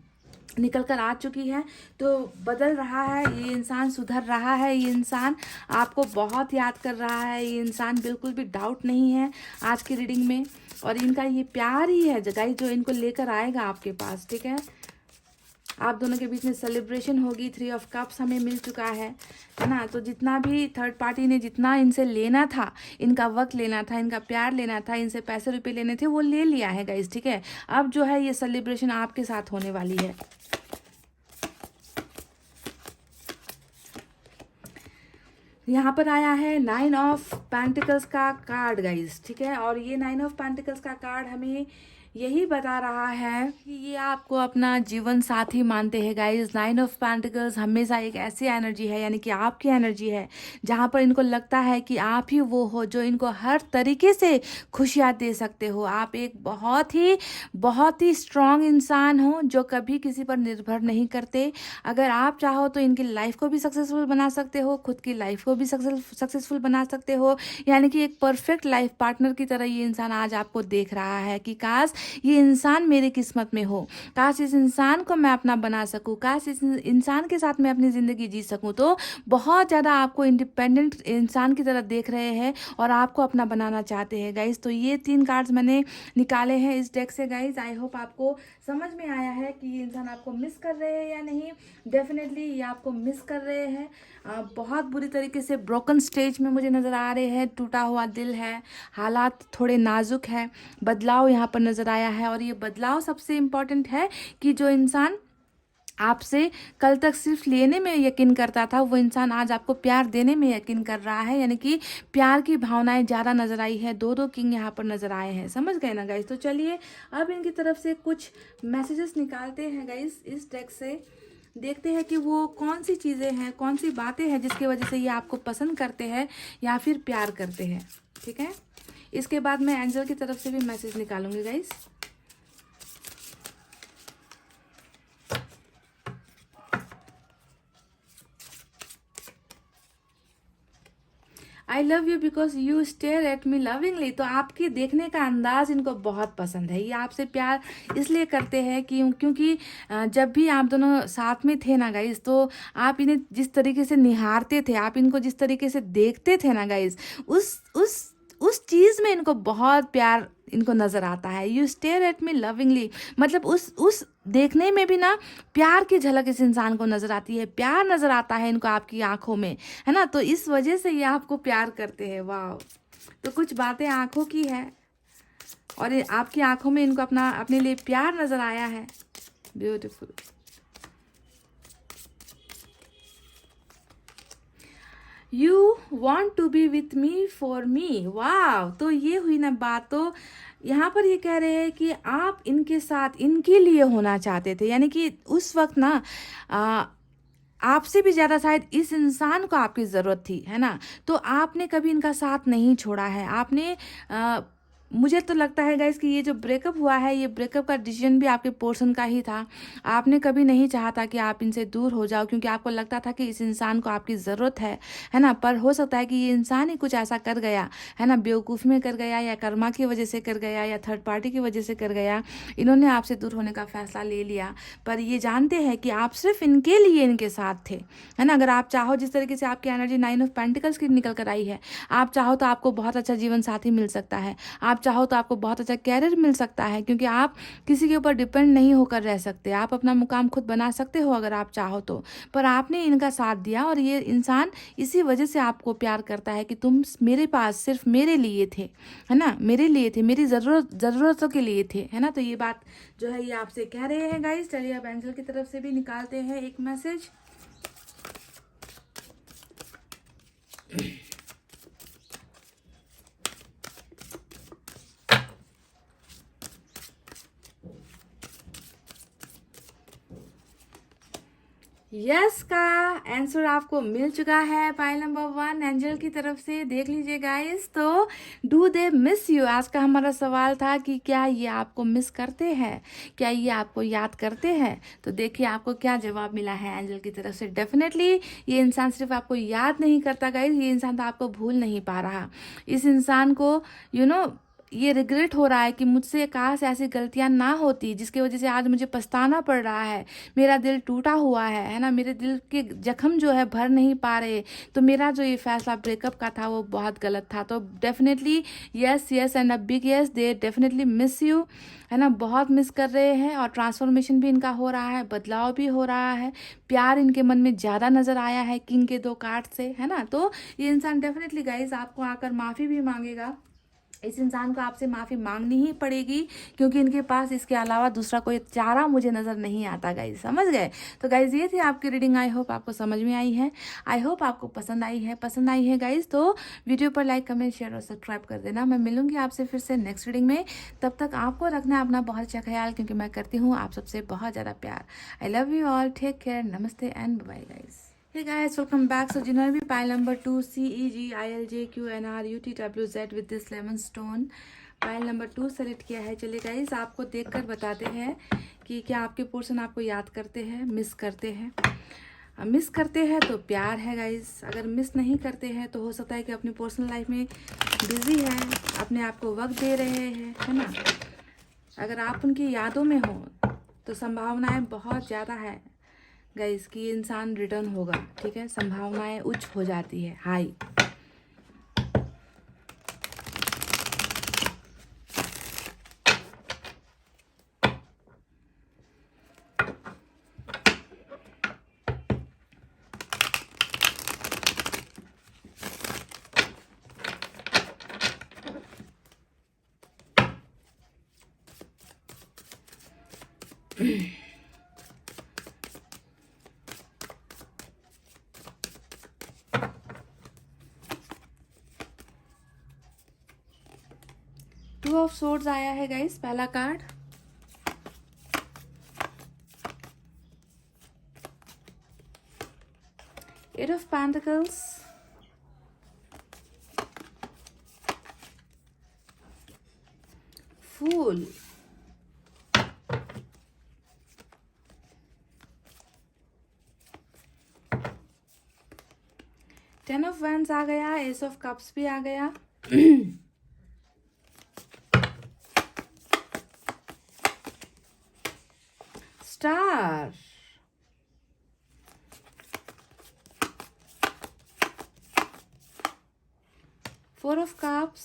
निकल कर आ चुकी है। तो बदल रहा है ये इंसान, सुधर रहा है ये इंसान, आपको बहुत याद कर रहा है ये इंसान, बिल्कुल भी डाउट नहीं है आज की रीडिंग में। और इनका ये प्यार ही है गाइस जो इनको लेकर आएगा आपके पास। ठीक है, आप दोनों के बीच में सेलिब्रेशन होगी। 3 ऑफ कप्स हमें मिल चुका है ना। तो जितना भी थर्ड पार्टी ने जितना इनसे लेना था, इनका वक्त लेना था, इनका प्यार लेना था, इनसे पैसे रुपए लेने थे, वो ले लिया है गाइस। ठीक है, अब जो है ये सेलिब्रेशन आपके साथ होने वाली है। यहाँ पर आया है 9 ऑफ पेंटिकल्स का कार्ड गाइस। ठीक है, और ये 9 ऑफ पेंटिकल्स का कार्ड हमें यही बता रहा है कि ये आपको अपना जीवन साथी मानते हैं गाइस। 9 ऑफ पेंटिकल्स हमेशा एक ऐसी एनर्जी है, यानी कि आपकी एनर्जी है, जहाँ पर इनको लगता है कि आप ही वो हो जो इनको हर तरीके से खुशियाँ दे सकते हो। आप एक बहुत ही स्ट्रांग इंसान हो जो कभी किसी पर निर्भर नहीं करते। अगर आप चाहो तो इनकी लाइफ को भी सक्सेसफुल बना सकते हो, खुद की लाइफ को भी सक्सेसफुल बना सकते हो। यानी कि एक परफेक्ट लाइफ पार्टनर की तरह ये इंसान आज आपको देख रहा है कि काश ये इंसान मेरी किस्मत में हो, काश इस इंसान को मैं अपना बना सकूं, काश इस इंसान के साथ मैं अपनी ज़िंदगी जी सकूं। तो बहुत ज़्यादा आपको इंडिपेंडेंट इंसान की तरह देख रहे हैं और आपको अपना बनाना चाहते हैं गाइस। तो ये 3 कार्ड्स मैंने निकाले हैं इस डेक से गाइस। आई होप आपको समझ में आया है कि ये इंसान आपको मिस कर रहे हैं या नहीं। डेफिनेटली ये आपको मिस कर रहे हैं, बहुत बुरी तरीके से ब्रोकन स्टेज में मुझे नज़र आ रहे हैं। टूटा हुआ दिल है, हालात थोड़े नाजुक है, बदलाव यहाँ पर नज़र आया है। और ये बदलाव सबसे इम्पॉर्टेंट है कि जो इंसान आपसे कल तक सिर्फ लेने में यकीन करता था, वो इंसान आज आपको प्यार देने में यकीन कर रहा है। यानी कि प्यार की भावनाएं ज़्यादा नज़र आई है। 2 किंग यहाँ पर नज़र आए हैं, समझ गए ना गाइस। तो चलिए अब इनकी तरफ से कुछ मैसेजेस निकालते हैं गाइस इस डेक से। देखते हैं कि वो कौन सी चीज़ें हैं, कौन सी बातें हैं जिसकी वजह से ये आपको पसंद करते हैं या फिर प्यार करते हैं। ठीक है, इसके बाद मैं एंजल की तरफ से भी मैसेज निकालूंगी guys. I love you because you stare at me lovingly. तो आपके देखने का अंदाज इनको बहुत पसंद है। ये आपसे प्यार इसलिए करते हैं क्योंकि जब भी आप दोनों साथ में थे ना गाइस, तो आप इन्हें जिस तरीके से निहारते थे, आप इनको जिस तरीके से देखते थे ना गाइस, उस चीज़ में इनको बहुत प्यार इनको नज़र आता है। You stare at me lovingly, मतलब उस देखने में भी ना प्यार की झलक इस इंसान को नज़र आती है, प्यार नज़र आता है इनको आपकी आंखों में, है ना। तो इस वजह से ये आपको प्यार करते हैं। वाह, तो कुछ बातें आंखों की है और आपकी आंखों में इनको अपने लिए प्यार नज़र आया है। Beautiful. You want to be with me for me. वाह, तो ये हुई ना बात। तो यहाँ पर ये कह रहे हैं कि आप इनके साथ इनके लिए होना चाहते थे, यानी कि उस वक्त ना आ, आपसे भी ज़्यादा शायद इस इंसान को आपकी ज़रूरत थी, है ना। तो आपने कभी इनका साथ नहीं छोड़ा है। आपने मुझे तो लगता है गाइस कि ये जो ब्रेकअप हुआ है, ये ब्रेकअप का डिसीजन भी आपके पोर्शन का ही था। आपने कभी नहीं चाहा था कि आप इनसे दूर हो जाओ, क्योंकि आपको लगता था कि इस इंसान को आपकी ज़रूरत है ना। पर हो सकता है कि ये इंसान ही कुछ ऐसा कर गया, है ना, बेवकूफ़ में कर गया, या कर्मा की वजह से कर गया, या थर्ड पार्टी की वजह से कर गया। इन्होंने आपसे दूर होने का फैसला ले लिया, पर ये जानते हैं कि आप सिर्फ इनके लिए इनके साथ थे, है ना। अगर आप चाहो, जिस तरीके से आपकी एनर्जी 9 ऑफ पेंटिकल्स की निकल कर आई है, आप चाहो तो आपको बहुत अच्छा जीवन साथी मिल सकता है। आप चाहो तो आपको बहुत अच्छा कैरियर मिल सकता है, क्योंकि आप किसी के ऊपर डिपेंड नहीं होकर रह सकते। आप अपना मुकाम खुद बना सकते हो अगर आप चाहो तो। पर आपने इनका साथ दिया, और ये इंसान इसी वजह से आपको प्यार करता है कि तुम मेरे पास सिर्फ मेरे लिए थे, है ना, मेरे लिए थे, मेरी ज़रूरतों के लिए थे, है ना। तो ये बात जो है ये आपसे कह रहे हैं गाइस। चलिए अब एंजल की तरफ से भी निकालते हैं एक मैसेज। यस का आंसर आपको मिल चुका है पाइल नंबर 1 एंजल की तरफ से। देख लीजिए गाइस। तो डू दे मिस यू, आज का हमारा सवाल था कि क्या ये आपको मिस करते हैं, क्या ये आपको याद करते हैं। तो देखिए आपको क्या जवाब मिला है एंजल की तरफ से। डेफिनेटली ये इंसान सिर्फ आपको याद नहीं करता गाइस, ये इंसान तो आपको भूल नहीं पा रहा। इस इंसान को ये रिग्रेट हो रहा है कि मुझसे काश ऐसी गलतियां ना होती, जिसकी वजह से आज मुझे पछताना पड़ रहा है। मेरा दिल टूटा हुआ है ना, मेरे दिल के जख्म जो है भर नहीं पा रहे। तो मेरा जो ये फैसला ब्रेकअप का था वो बहुत गलत था। तो definitely yes yes and a big yes, they definitely miss you, है ना, बहुत मिस कर रहे हैं। और ट्रांसफॉर्मेशन भी इनका हो रहा है, बदलाव भी हो रहा है, प्यार इनके मन में ज़्यादा नज़र आया है किंग के 2 कार्ड से, है ना। तो ये इंसान डेफिनेटली गाइज आपको आकर माफ़ी भी मांगेगा। इस इंसान को आपसे माफ़ी मांगनी ही पड़ेगी, क्योंकि इनके पास इसके अलावा दूसरा कोई चारा मुझे नज़र नहीं आता गाइज, समझ गए। तो गाइज ये थी आपकी रीडिंग। आई होप आपको समझ में आई है, आई होप आपको पसंद आई है गाइज। तो वीडियो पर लाइक कमेंट शेयर और सब्सक्राइब कर देना। मैं मिलूंगी आपसे फिर से नेक्स्ट रीडिंग में। तब तक आपको रखना है अपना बहुत अच्छा ख्याल, क्योंकि मैं करती हूँ आप सबसे बहुत ज़्यादा प्यार। I love you all, take care, नमस्ते and bye guys. Hey guys, welcome back. So जिन्होंने भी pile number 2 CEGILJQNRUTWZ with this lemon stone pile number 2 select किया है, चलिए गाइस आपको देखकर बताते हैं कि क्या आपके पोर्शन आपको याद करते हैं, मिस करते हैं। मिस करते हैं तो प्यार है गाइस, अगर मिस नहीं करते हैं तो हो सकता है कि अपनी पर्सनल लाइफ में बिजी है, अपने आप को वक्त दे रहे हैं, है ना। अगर आप उनकी यादों में हो तो संभावनाएं बहुत ज़्यादा है गाइस कि इंसान रिटर्न होगा, ठीक है। संभावनाएं उच्च हो जाती है, हाई। टू ऑफ सोर्ड्स आया है गाइस पहला card. Eight of pentacles, fool, ten of wands आ गया, एस ऑफ कप्स भी आ गया, star, four of cups,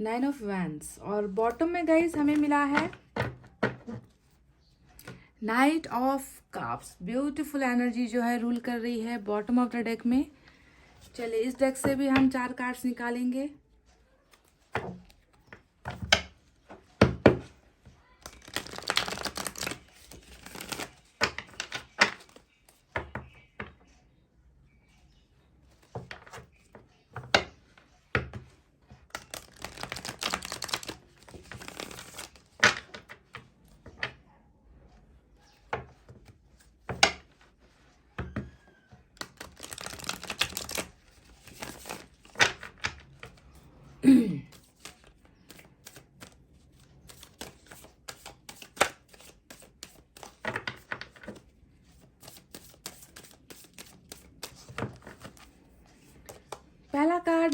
nine of wands, और बॉटम में गाइस हमें मिला है knight of cups. Beautiful energy जो है रूल कर रही है बॉटम ऑफ द डेक में। चलिए इस डेक से भी हम 4 कार्ड्स निकालेंगे।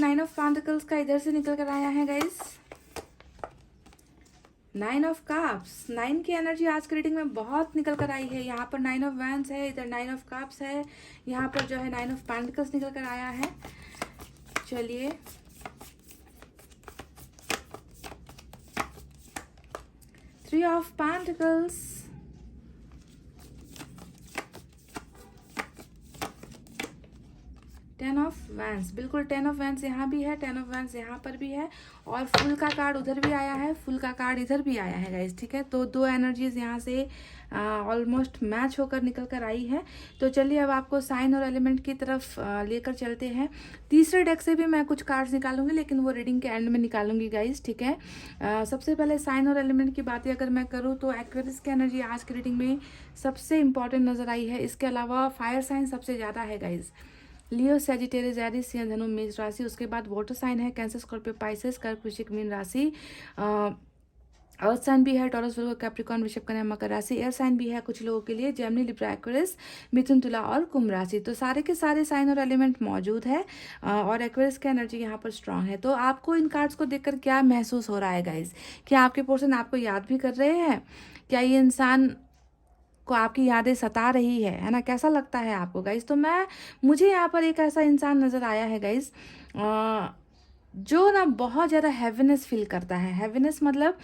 नाइन ऑफ पेंटिकल्स का इधर से निकल कर आया है guys, nine of cups. Nine की एनर्जी आज की रीडिंग में बहुत निकल कर आई है। यहाँ पर नाइन ऑफ वैंड्स है, इधर नाइन ऑफ कप्स है, यहाँ पर जो है नाइन ऑफ पेंटिकल्स निकल कर आया है। चलिए three of pentacles, ten of vents. बिल्कुल 10 ऑफ वैंस यहाँ भी है, 10 ऑफ वैंस यहाँ पर भी है, और फुल का कार्ड उधर भी आया है, फुल का कार्ड इधर भी आया है गाइस। ठीक है, तो दो एनर्जीज यहाँ से ऑलमोस्ट मैच होकर निकल कर आई है। तो चलिए अब आपको साइन और एलिमेंट की तरफ लेकर चलते हैं। तीसरे डेक से भी मैं कुछ कार्ड्स निकालूंगी, लेकिन वो रीडिंग के एंड में निकालूंगी गाइस। ठीक है, सबसे पहले साइन और एलिमेंट की बातें अगर मैं करूँ तो एक्वेरियस की एनर्जी आज की रीडिंग में सबसे इंपॉर्टेंट नजर आई है। इसके अलावा फायर साइन सबसे ज़्यादा है गाइज, लियो, सैजिटेरियस, एरीज, सिंह, धनु, मेष राशि। उसके बाद वाटर साइन है कैंसर, स्कॉर्पियो, पाइसेस, कर्क, वृश्चिक, मीन राशि। अर्थ साइन भी है टॉरस, वर्गो, कैप्रिकॉर्न, वृषभ, कन्या, मकर राशि। एयर साइन भी है कुछ लोगों के लिए, जेमिनी, लिब्रा, एक्वेरियस, मिथुन, तुला और कुंभ राशि। तो सारे के सारे साइन और एलिमेंट मौजूद है, और एक्वेरियस की एनर्जी यहाँ पर स्ट्रांग है। तो आपको इन कार्ड्स को देखकर क्या महसूस हो रहा है गाइज? क्या आपके पर्सन आपको याद भी कर रहे हैं? क्या ये इंसान को आपकी यादें सता रही है ना? कैसा लगता है आपको गाइज? तो मुझे यहाँ पर एक ऐसा इंसान नज़र आया है गाइज, जो ना बहुत ज़्यादा हैवीनेस फील करता है। हैवीनेस मतलब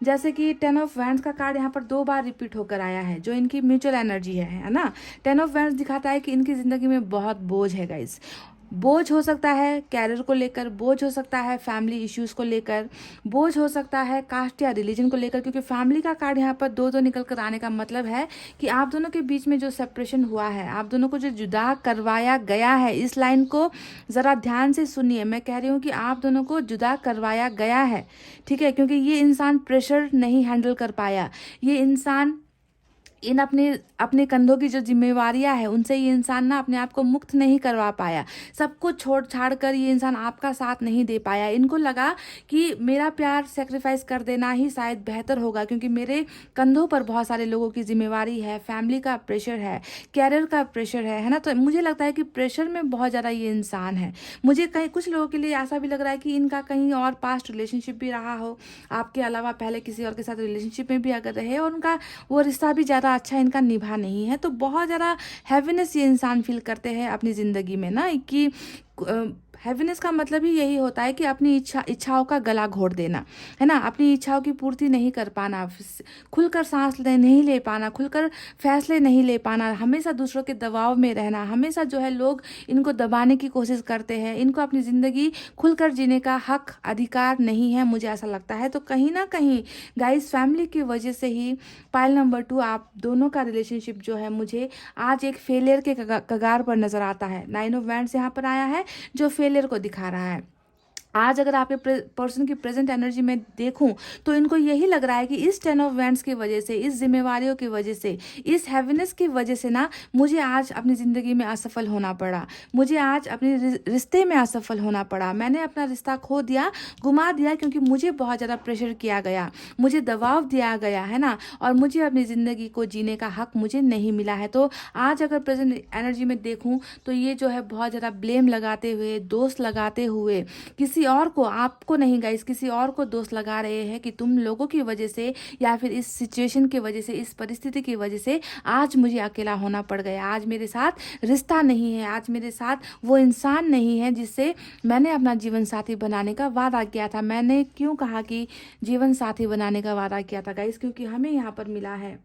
जैसे कि 10 ऑफ वैंड्स का कार्ड यहाँ पर 2 बार रिपीट होकर आया है, जो इनकी म्यूचुअल एनर्जी है ना। 10 ऑफ वैंड्स दिखाता है कि इनकी ज़िंदगी में बहुत बोझ है गाइज। बोझ हो सकता है कैरियर को लेकर, बोझ हो सकता है फैमिली इश्यूज़ को लेकर, बोझ हो सकता है कास्ट या रिलीजन को लेकर, क्योंकि फैमिली का कार्ड यहाँ पर दो निकल कर आने का मतलब है कि आप दोनों के बीच में जो सेपरेशन हुआ है, आप दोनों को जो जुदा करवाया गया है, इस लाइन को ज़रा ध्यान से सुनिए। मैं कह रही हूँ कि आप दोनों को जुदा करवाया गया है, ठीक है, क्योंकि ये इंसान प्रेशर नहीं हैंडल कर पाया। ये इंसान इन अपने कंधों की जो जिम्मेवारियां है उनसे ये इंसान ना अपने आप को मुक्त नहीं करवा पाया। सब कुछ छोड़ छाड़ कर ये इंसान आपका साथ नहीं दे पाया। इनको लगा कि मेरा प्यार सेक्रीफाइस कर देना ही शायद बेहतर होगा, क्योंकि मेरे कंधों पर बहुत सारे लोगों की जिम्मेवारी है, फैमिली का प्रेशर है, कैरियर का प्रेशर है ना। तो मुझे लगता है कि प्रेशर में बहुत ज़्यादा ये इंसान है। मुझे कहीं कुछ लोगों के लिए ऐसा भी लग रहा है कि इनका कहीं और पास्ट रिलेशनशिप भी रहा हो, आपके अलावा पहले किसी और के साथ रिलेशनशिप में भी अगर रहे, और उनका वो रिश्ता भी ज़्यादा अच्छा इनका निभा नहीं है। तो बहुत ज़्यादा हैवीनेस ये इंसान फील करते हैं अपनी ज़िंदगी में ना, कि हैवीनेस का मतलब ही यही होता है कि अपनी इच्छाओं का गला घोट देना, है ना। अपनी इच्छाओं की पूर्ति नहीं कर पाना, खुलकर सांस नहीं ले पाना, खुलकर फैसले नहीं ले पाना, हमेशा दूसरों के दबाव में रहना, हमेशा जो है लोग इनको दबाने की कोशिश करते हैं। इनको अपनी ज़िंदगी खुलकर जीने का हक अधिकार नहीं है, मुझे ऐसा लगता है। तो कहीं ना कहीं गाइस फैमिली की वजह से ही पाइल नंबर 2 आप दोनों का रिलेशनशिप जो है मुझे आज एक फेलियर के कगार पर नज़र आता है। 9 ऑफ वैंड्स यहाँ पर आया है जो फेलियर को दिखा रहा है। आज अगर आपके पर्सन की प्रेजेंट एनर्जी में देखूं तो इनको यही लग रहा है कि इस 10 ऑफ वैंड्स की वजह से, इस जिम्मेवारियों की वजह से, इस हैवीनेस की वजह से ना मुझे आज अपनी ज़िंदगी में असफल होना पड़ा, मुझे आज अपने रिश्ते में असफल होना पड़ा। मैंने अपना रिश्ता खो दिया, गुमा दिया, क्योंकि मुझे बहुत ज़्यादा प्रेशर किया गया, मुझे दबाव दिया गया, है ना, और मुझे अपनी ज़िंदगी को जीने का हक मुझे नहीं मिला है। तो आज अगर प्रेजेंट एनर्जी में देखूँ तो ये जो है बहुत ज़्यादा ब्लेम लगाते हुए, दोष लगाते हुए, किसी और को, आपको नहीं गाइस, किसी और को दोष लगा रहे हैं कि तुम लोगों की वजह से या फिर इस सिचुएशन की वजह से, इस परिस्थिति की वजह से आज मुझे अकेला होना पड़ गया, आज मेरे साथ रिश्ता नहीं है, आज मेरे साथ वो इंसान नहीं है जिससे मैंने अपना जीवन साथी बनाने का वादा किया था। मैंने क्यों कहा कि जीवन साथी बनाने का वादा किया था गाइस? क्योंकि हमें यहाँ पर मिला है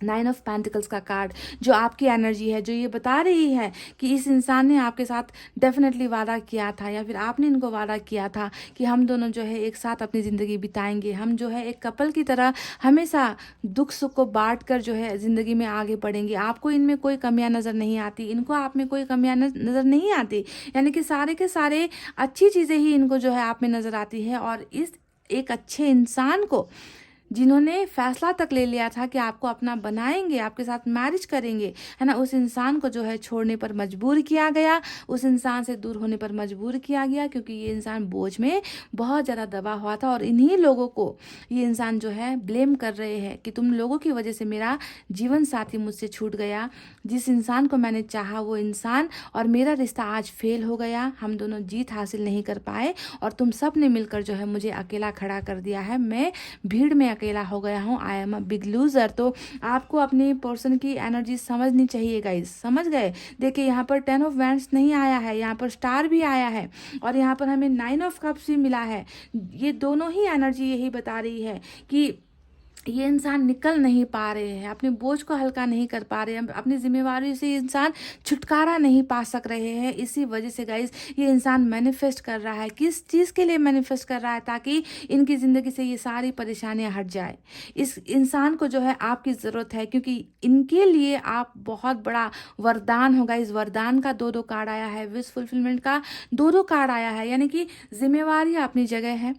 9 ऑफ पेंटिकल्स का कार्ड, जो आपकी एनर्जी है, जो ये बता रही है कि इस इंसान ने आपके साथ डेफिनेटली वादा किया था, या फिर आपने इनको वादा किया था कि हम दोनों जो है एक साथ अपनी ज़िंदगी बिताएंगे, हम जो है एक कपल की तरह हमेशा दुख सुख को बांट कर जो है ज़िंदगी में आगे बढ़ेंगे। आपको इनमें कोई कमियां नज़र नहीं आती, इनको आप में कोई कमियां नज़र नहीं आती, यानी कि सारे के सारे अच्छी चीज़ें ही इनको जो है आप में नज़र आती है। और इस एक अच्छे इंसान को जिन्होंने फैसला तक ले लिया था कि आपको अपना बनाएंगे, आपके साथ मैरिज करेंगे, है ना, उस इंसान को जो है छोड़ने पर मजबूर किया गया, उस इंसान से दूर होने पर मजबूर किया गया, क्योंकि ये इंसान बोझ में बहुत ज़्यादा दबा हुआ था। और इन्हीं लोगों को ये इंसान जो है ब्लेम कर रहे हैं कि तुम लोगों की वजह से मेरा जीवन साथी मुझसे छूट गया, जिस इंसान को मैंने चाहा वो इंसान और मेरा रिश्ता आज फेल हो गया, हम दोनों जीत हासिल नहीं कर पाए और तुम सब ने मिलकर जो है मुझे अकेला खड़ा कर दिया है, मैं भीड़ में अकेला हो गया हूँ, I am a big loser. तो आपको अपने पर्सन की एनर्जी समझनी चाहिए गाइस, समझ गए। देखिए यहाँ पर 10 ऑफ वैंड्स नहीं आया है, यहाँ पर स्टार भी आया है और यहाँ पर हमें 9 ऑफ कप्स भी मिला है। ये दोनों ही एनर्जी यही बता रही है कि ये इंसान निकल नहीं पा रहे हैं, अपने बोझ को हल्का नहीं कर पा रहे हैं, अपनी जिम्मेवारी से इंसान छुटकारा नहीं पा सक रहे हैं। इसी वजह से गाइज ये इंसान मैनिफेस्ट कर रहा है। किस चीज़ के लिए मैनिफेस्ट कर रहा है? ताकि इनकी ज़िंदगी से ये सारी परेशानियां हट जाए। इस इंसान को जो है आपकी ज़रूरत है, क्योंकि इनके लिए आप बहुत बड़ा वरदान होगा। इस वरदान का 2 कार्ड आया है, विश फुलफिलमेंट का 2 कार्ड आया है, यानी कि जिम्मेवारी अपनी जगह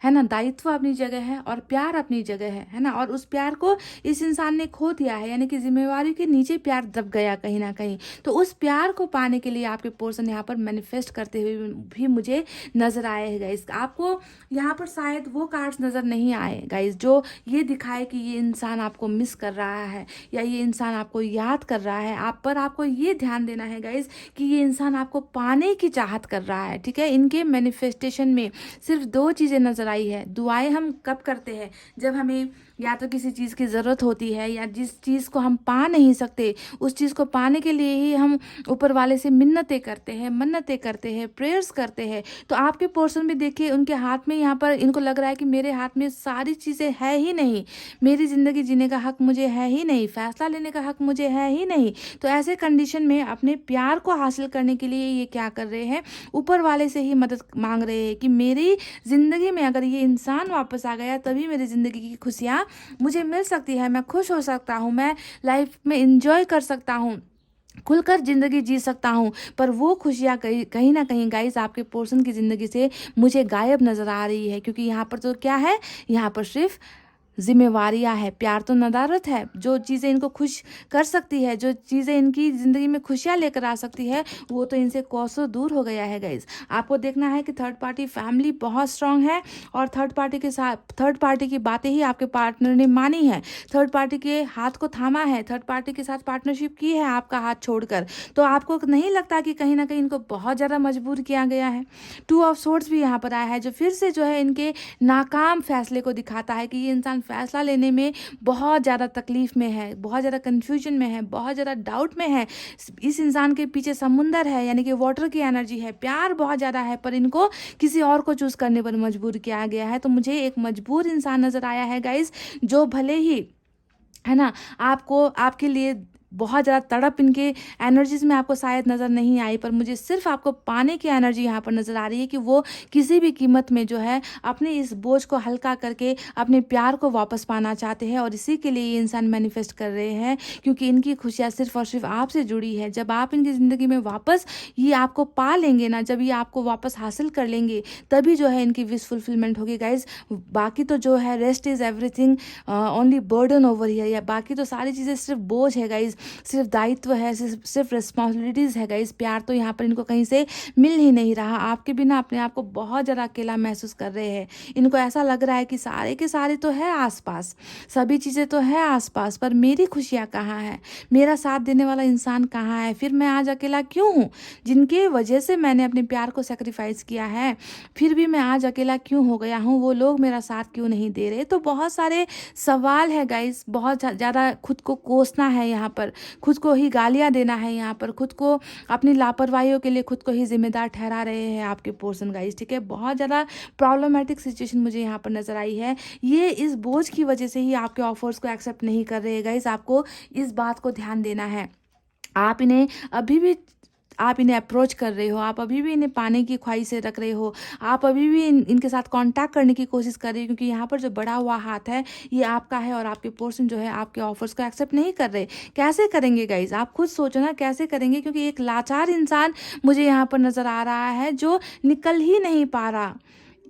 है ना, दायित्व अपनी जगह है और प्यार अपनी जगह है ना। और उस प्यार को इस इंसान ने खो दिया है, यानी कि जिम्मेवारी के नीचे प्यार दब गया कहीं ना कहीं। तो उस प्यार को पाने के लिए आपके पर्सन यहाँ पर मैनिफेस्ट करते हुए भी मुझे नजर आए हैं गाइस। आपको यहाँ पर शायद वो कार्ड्स नजर नहीं आए गाइस जो ये दिखाए कि ये इंसान आपको मिस कर रहा है या ये इंसान आपको याद कर रहा है। आप पर आपको ये ध्यान देना है गाइस कि ये इंसान आपको पाने की चाहत कर रहा है, ठीक है। इनके मैनिफेस्टेशन में सिर्फ 2 चीज़ें नजर आई है। दुआएं हम कब करते हैं? जब हमें या तो किसी चीज़ की ज़रूरत होती है या जिस चीज़ को हम पा नहीं सकते उस चीज़ को पाने के लिए ही हम ऊपर वाले से मिन्नतें करते हैं, मन्नतें करते हैं, प्रेयर्स करते हैं। तो आपके पर्सन भी देखिए, उनके हाथ में यहाँ पर इनको लग रहा है कि मेरे हाथ में सारी चीज़ें है ही नहीं, मेरी ज़िंदगी जीने का हक मुझे है ही नहीं, फैसला लेने का हक मुझे है ही नहीं। तो ऐसे कंडीशन में अपने प्यार को हासिल करने के लिए ये क्या कर रहे हैं? ऊपर वाले से ही मदद मांग रहे हैं कि मेरी ज़िंदगी में अगर ये इंसान वापस आ गया तभी मेरी ज़िंदगी की खुशियाँ मुझे मिल सकती है, मैं खुश हो सकता हूँ, मैं लाइफ में इंजॉय कर सकता हूँ, खुलकर ज़िंदगी जी सकता हूँ। पर वो खुशियाँ कहीं ना कहीं गाइस आपके पर्सन की ज़िंदगी से मुझे गायब नज़र आ रही है, क्योंकि यहाँ पर तो क्या है, यहाँ पर सिर्फ जिम्मेवारियां है। प्यार तो नदारत है, जो चीज़ें इनको खुश कर सकती है, जो चीज़ें इनकी ज़िंदगी में खुशियाँ लेकर आ सकती है, वो तो इनसे कोसों दूर हो गया है गाइज। आपको देखना है कि थर्ड पार्टी फैमिली बहुत स्ट्रांग है और थर्ड पार्टी के साथ थर्ड पार्टी की बातें ही आपके पार्टनर ने मानी है, थर्ड पार्टी के हाथ को थामा है, थर्ड पार्टी के साथ पार्टनरशिप की है आपका हाथ छोड़कर। तो आपको नहीं लगता कि कहीं ना कहीं इनको बहुत ज़्यादा मजबूर किया गया है? 2 ऑफ सोर्ड्स भी यहाँ पर आया है, जो फिर से जो है इनके नाकाम फैसले को दिखाता है कि ये इंसान फैसला लेने में बहुत ज़्यादा तकलीफ में है, बहुत ज़्यादा कन्फ्यूजन में है, बहुत ज़्यादा डाउट में है। इस इंसान के पीछे समुंदर है, यानी कि वाटर की एनर्जी है, प्यार बहुत ज़्यादा है, पर इनको किसी और को चूज़ करने पर मजबूर किया गया है। तो मुझे एक मजबूर इंसान नज़र आया है गाइस, जो भले ही है ना आपको आपके लिए बहुत ज़्यादा तड़प इनके एनर्जीज में आपको शायद नज़र नहीं आई, पर मुझे सिर्फ आपको पाने की एनर्जी यहाँ पर नज़र आ रही है कि वो किसी भी कीमत में जो है अपने इस बोझ को हल्का करके अपने प्यार को वापस पाना चाहते हैं। और इसी के लिए ये इंसान मैनिफेस्ट कर रहे हैं, क्योंकि इनकी खुशियाँ सिर्फ और सिर्फ आपसे जुड़ी है। जब आप इनकी ज़िंदगी में वापस ये आपको पा लेंगे ना, जब ये आपको वापस हासिल कर लेंगे, तभी जो है इनकी विश फुलफिलमेंट होगी गाइज। बाकी तो जो है rest is everything only burden over here, या बाकी तो सारी चीज़ें सिर्फ बोझ है गाइज, सिर्फ दायित्व है, सिर्फ रिस्पॉन्सिबिलिटीज़ है गाइस। प्यार तो यहाँ पर इनको कहीं से मिल ही नहीं रहा। आपके बिना अपने आप को बहुत ज़्यादा अकेला महसूस कर रहे हैं। इनको ऐसा लग रहा है कि सारे के सारे तो है आसपास, सभी चीज़ें तो है आसपास, पर मेरी खुशियाँ कहाँ है, मेरा साथ देने वाला इंसान कहाँ है, फिर मैं आज अकेला क्यों हूँ? जिनके वजह से मैंने अपने प्यार को सेक्रीफाइस किया है, फिर भी मैं आज अकेला क्यों हो गया हूँ? वो लोग मेरा साथ क्यों नहीं दे रहे? तो बहुत सारे सवाल है गाइस, बहुत ज़्यादा खुद को कोसना है यहाँ पर, खुद को ही गालियां देना है यहाँ पर, खुद को अपनी लापरवाहियों के लिए खुद को ही जिम्मेदार ठहरा रहे हैं आपके पर्सन गाइस, ठीक है। बहुत ज़्यादा प्रॉब्लमेटिक सिचुएशन मुझे यहाँ पर नज़र आई है। ये इस बोझ की वजह से ही आपके ऑफर्स को एक्सेप्ट नहीं कर रहे हैं गाइस। आपको इस बात को ध्यान देना है। आप इन्हें अप्रोच कर रहे हो, आप अभी भी इन्हें पाने की ख्वाहिशें रख रहे हो, आप अभी भी इनके साथ कांटेक्ट करने की कोशिश कर रहे हो, क्योंकि यहाँ पर जो बढ़ा हुआ हाथ है ये आपका है और आपके पर्सन जो है आपके ऑफर्स को एक्सेप्ट नहीं कर रहे। कैसे करेंगे गाइज? आप खुद सोचो ना, कैसे करेंगे? क्योंकि एक लाचार इंसान मुझे यहाँ पर नज़र आ रहा है जो निकल ही नहीं पा रहा।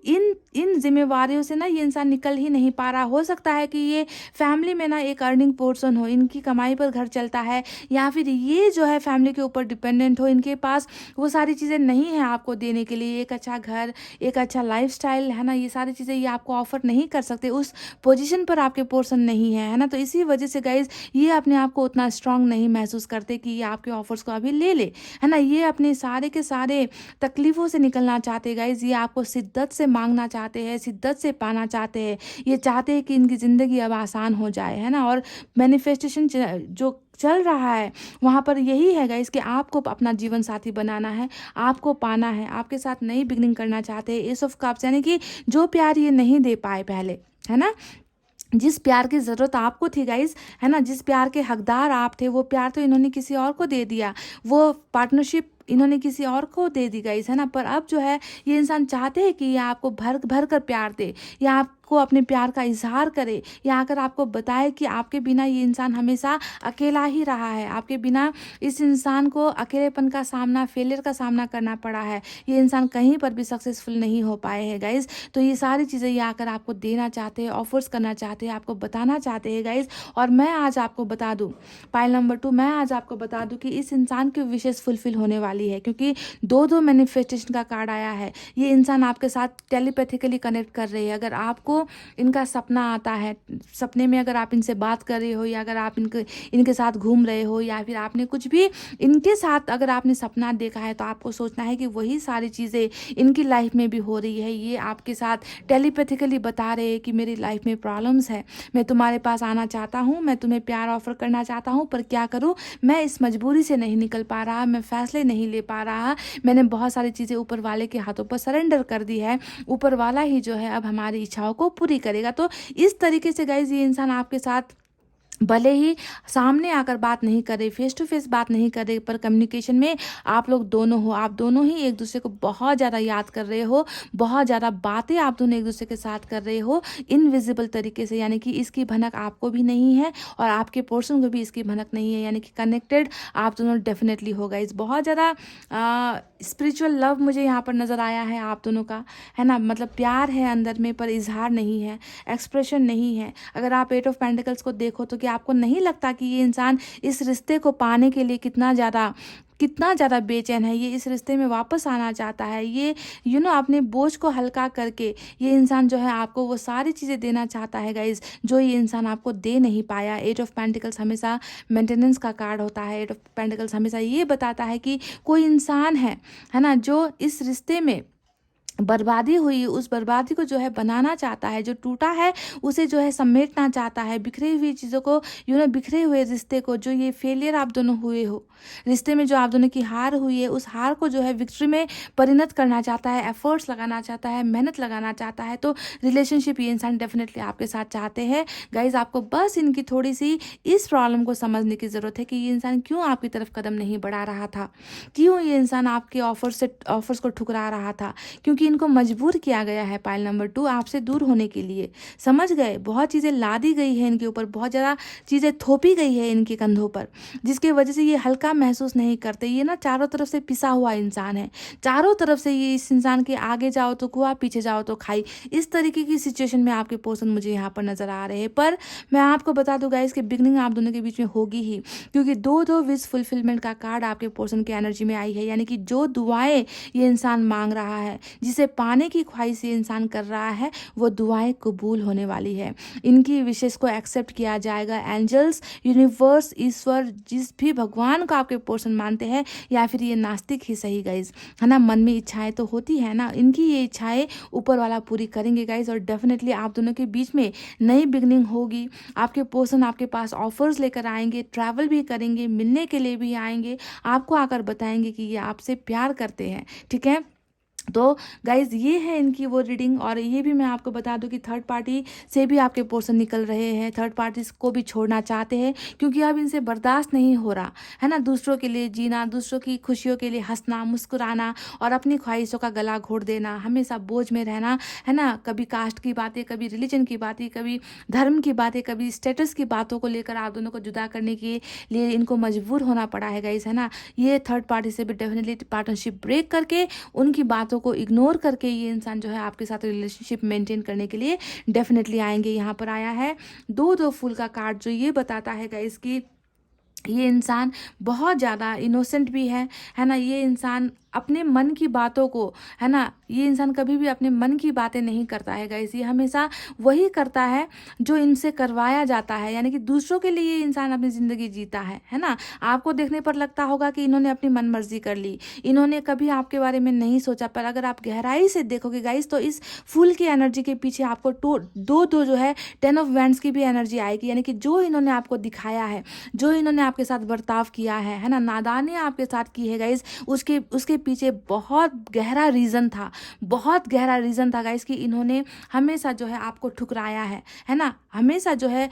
इन जिम्मेवारियों से ना ये इंसान निकल ही नहीं पा रहा। हो सकता है कि ये फैमिली में ना एक अर्निंग पर्सन हो, इनकी कमाई पर घर चलता है, या फिर ये जो है फैमिली के ऊपर डिपेंडेंट हो, इनके पास वो सारी चीज़ें नहीं हैं आपको देने के लिए, एक अच्छा घर, एक अच्छा लाइफस्टाइल, है ना, ये सारी चीज़ें ये आपको ऑफर नहीं कर सकते, उस पोजीशन पर आपके पर्सन नहीं है ना। तो इसी वजह से गाइज ये अपने आप को उतना स्ट्रांग नहीं महसूस करते कि ये आपके ऑफर्स को अभी ले ले, है ना। ये अपने सारे के सारे तकलीफ़ों से निकलना चाहते हैं गाइज, ये आपको शिद्दत से मांगना चाहते हैं, शिद्दत से पाना चाहते हैं, ये चाहते हैं कि इनकी ज़िंदगी अब आसान हो जाए, है ना। और मैनिफेस्टेशन जो चल रहा है वहाँ पर यही है गाइस कि आपको अपना जीवन साथी बनाना है, आपको पाना है, आपके साथ नई बिगनिंग करना चाहते हैं। एस ऑफ कप्स यानी कि जो प्यार ये नहीं दे पाए पहले, है ना, जिस प्यार की ज़रूरत आपको थी गाइज, है ना, जिस प्यार के हकदार आप थे, वो प्यार तो इन्होंने किसी और को दे दिया, वो पार्टनरशिप इन्होंने किसी और को दे दी गाइज, है ना। पर अब जो है ये इंसान चाहते हैं कि ये आपको भर भर कर प्यार दे, या आपको अपने प्यार का इजहार करे, या आकर आपको बताए कि आपके बिना ये इंसान हमेशा अकेला ही रहा है, आपके बिना इस इंसान को अकेलेपन का सामना, फेलियर का सामना करना पड़ा है, ये इंसान कहीं पर भी सक्सेसफुल नहीं हो पाए हैं गाइज। तो ये सारी चीज़ें ये आकर आपको देना चाहते हैं, ऑफर्स करना चाहते हैं, आपको बताना चाहते हैं गाइज। और मैं आज आपको बता दूँ, पाइल नंबर 2, मैं आज आपको बता दूँ कि इस इंसान की विशेष फुलफिल होने वाली है, क्योंकि दो मैनिफेस्टेशन का कार्ड आया है। ये इंसान आपके साथ टेलीपैथिकली कनेक्ट कर रही है। अगर आपको इनका सपना आता है, सपने में अगर आप इनसे बात कर रहे हो, या अगर आप इनके साथ घूम रहे हो, या फिर आपने कुछ भी इनके साथ अगर आपने सपना देखा है, तो आपको सोचना है कि वही सारी चीज़ें इनकी लाइफ में भी हो रही है। ये आपके साथ टेलीपैथिकली बता रहे हैं कि मेरी लाइफ में प्रॉब्लम्स है, मैं तुम्हारे पास आना चाहता हूँ, मैं तुम्हें प्यार ऑफर करना चाहता हूँ, पर क्या करूँ, मैं इस मजबूरी से नहीं निकल पा रहा, मैं फैसले नहीं ले पा रहा, मैंने बहुत सारी चीज़ें ऊपर वाले के हाथों पर सरेंडर कर दी है, ऊपर वाला ही जो है अब हमारी इच्छाओं को पूरी करेगा। तो इस तरीके से गाइज ये इंसान आपके साथ भले ही सामने आकर बात नहीं करे, फेस टू फेस बात नहीं करे, पर कम्युनिकेशन में आप लोग दोनों हो, आप दोनों ही एक दूसरे को बहुत ज़्यादा याद कर रहे हो, बहुत ज़्यादा बातें आप दोनों एक दूसरे के साथ कर रहे हो इनविजिबल तरीके से, यानी कि इसकी भनक आपको भी नहीं है और आपके पर्सन को भी इसकी भनक नहीं है, यानी कि कनेक्टेड आप दोनों डेफिनेटली होगा। इस बहुत ज़्यादा स्पिरिचुअल लव मुझे यहाँ पर नज़र आया है आप दोनों का, है ना। मतलब प्यार है अंदर में, पर इजहार नहीं है, एक्सप्रेशन नहीं है। अगर आप 8 ऑफ पेंटिकल्स को देखो तो क्या आपको नहीं लगता कि ये इंसान इस रिश्ते को पाने के लिए कितना ज़्यादा बेचैन है, ये इस रिश्ते में वापस आना चाहता है, ये अपने बोझ को हल्का करके ये इंसान जो है आपको वो सारी चीज़ें देना चाहता है गाइज, जो ये इंसान आपको दे नहीं पाया। 8 ऑफ पेंटिकल्स हमेशा मेंटेनेंस का कार्ड होता है। 8 ऑफ पेंटिकल्स हमेशा ये बताता है कि कोई इंसान है ना, जो इस रिश्ते में बर्बादी हुई, उस बर्बादी को जो है बनाना चाहता है, जो टूटा है उसे जो है समेटना चाहता है, बिखरी हुई चीज़ों को, बिखरे हुए रिश्ते को, जो ये फेलियर आप दोनों हुए हो रिश्ते में, जो आप दोनों की हार हुई है, उस हार को जो है विक्ट्री में परिणत करना चाहता है, एफर्ट्स लगाना चाहता है, मेहनत लगाना चाहता है। तो रिलेशनशिप ये इंसान डेफिनेटली आपके साथ चाहते हैं गाइज। आपको बस इनकी थोड़ी सी इस प्रॉब्लम को समझने की ज़रूरत है कि ये इंसान क्यों आपकी तरफ कदम नहीं बढ़ा रहा था, क्यों ये इंसान आपके ऑफर्स को ठुकरा रहा था, क्योंकि इनको मजबूर किया गया है पाइल नंबर 2 आपसे दूर होने के लिए। समझ गए, बहुत चीज़ें ला दी गई है इनके ऊपर, बहुत ज़्यादा चीज़ें थोपी गई है इनके कंधों पर, जिसकी वजह से ये हल्का महसूस नहीं करते। ये ना चारों तरफ से पिसा हुआ इंसान है, चारों तरफ से ये इस इंसान के आगे जाओ तो कुआ, पीछे जाओ तो खाई, इस तरीके की सिचुएशन में आपके पर्सन मुझे यहाँ पर नजर आ रहे हैं। पर मैं आपको बता दूँ गाइस कि बिगनिंग आप दोनों के बीच में होगी ही, क्योंकि दो विश फुलफिलमेंट का कार्ड आपके पर्सन की एनर्जी में आई है, यानी कि जो दुआएं ये इंसान मांग रहा है, जिसे पाने की ख्वाहिश ये इंसान कर रहा है, वो दुआएं कबूल होने वाली है। इनकी विशेष को एक्सेप्ट किया जाएगा। एंजल्स, यूनिवर्स, ईश्वर, जिस भी भगवान को आपके पर्सन मानते हैं, या फिर ये नास्तिक ही सही गाइज, है ना, मन में इच्छाएं तो होती है ना, इनकी ये इच्छाएं ऊपर वाला पूरी करेंगे गाइज। और डेफिनेटली आप दोनों के बीच में नई बिगनिंग होगी। आपके पर्सन आपके पास ऑफर्स लेकर आएंगे, ट्रैवल भी करेंगे, मिलने के लिए भी आएंगे, आपको आकर बताएंगे कि ये आपसे प्यार करते हैं, ठीक है। तो गाइज ये है इनकी वो रीडिंग। और ये भी मैं आपको बता दूं कि थर्ड पार्टी से भी आपके पर्सन निकल रहे हैं, थर्ड पार्टी को भी छोड़ना चाहते हैं, क्योंकि अब इनसे बर्दाश्त नहीं हो रहा है ना, दूसरों के लिए जीना, दूसरों की खुशियों के लिए हंसना, मुस्कुराना और अपनी ख्वाहिशों का गला घोट देना, हमेशा बोझ में रहना, है ना। कभी कास्ट की बातें, कभी रिलीजन की बातें, कभी धर्म की बातें, कभी स्टेटस की बातों को लेकर आप दोनों को जुदा करने के लिए इनको मजबूर होना पड़ा है गाइज, है ना। ये थर्ड पार्टी से भी डेफिनेटली पार्टनरशिप ब्रेक करके उनकी बातों बातों को इग्नोर करके ये इंसान जो है आपके साथ रिलेशनशिप मेंटेन करने के लिए डेफिनेटली आएंगे। यहाँ पर आया है दो फूल का कार्ड, जो ये बताता है गाइस कि ये इंसान बहुत ज़्यादा इनोसेंट भी है ना। ये इंसान अपने मन की बातों को, है ना, ये इंसान कभी भी अपने मन की बातें नहीं करता है गाइस। ये हमेशा वही करता है जो इनसे करवाया जाता है, यानी कि दूसरों के लिए ये इंसान अपनी ज़िंदगी जीता है ना। आपको देखने पर लगता होगा कि इन्होंने अपनी मन मर्जी कर ली, इन्होंने कभी आपके बारे में नहीं सोचा, पर अगर आप गहराई से देखोगे गाइस तो इस फूल की एनर्जी के पीछे आपको दो जो है 10 ऑफ वैंड्स की भी एनर्जी आएगी, यानी कि जो इन्होंने आपको दिखाया है, जो इन्होंने आपके साथ बर्ताव किया है ना, नादानी आपके साथ की है गाइस, उसके पीछे बहुत गहरा रीज़न था, बहुत गहरा रीज़न था गाइस कि इन्होंने हमेशा जो है आपको ठुकराया है ना। हमेशा जो है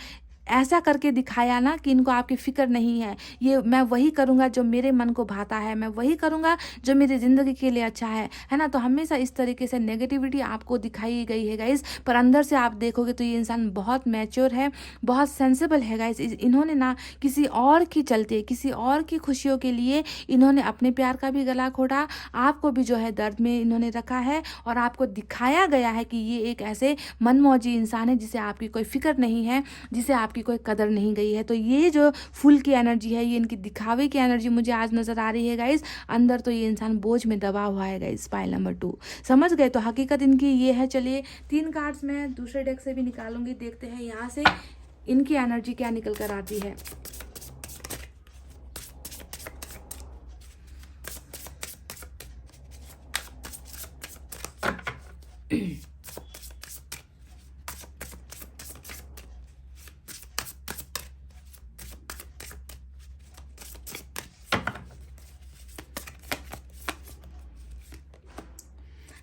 ऐसा करके दिखाया ना कि इनको आपकी फ़िक्र नहीं है, ये मैं वही करूँगा जो मेरे मन को भाता है, मैं वही करूँगा जो मेरी ज़िंदगी के लिए अच्छा है ना। तो हमेशा इस तरीके से नेगेटिविटी आपको दिखाई गई है गाइस, पर अंदर से आप देखोगे तो ये इंसान बहुत मैच्योर है, बहुत सेंसिबल है गाइस। इन्होंने ना किसी और की चलते, किसी और की खुशियों के लिए इन्होंने अपने प्यार का भी गला घोटा, आपको भी जो है दर्द में इन्होंने रखा है, और आपको दिखाया गया है कि ये एक ऐसे मनमौजी इंसान है जिसे आपकी कोई फिक्र नहीं है, जिसे आपकी कोई कदर नहीं गई है। तो ये जो फूल की एनर्जी है, ये इनकी दिखावे की एनर्जी मुझे आज नजर आ रही है गाइस। अंदर तो ये इंसान बोझ में दबा हुआ है गाइस। पाइल नंबर 2 समझ गए, तो हकीकत इनकी ये है। चलिए 3 कार्ड्स मैं दूसरे डेक से भी निकालूंगी, देखते हैं यहाँ से इनकी एनर्जी क्या निकल कर आती है।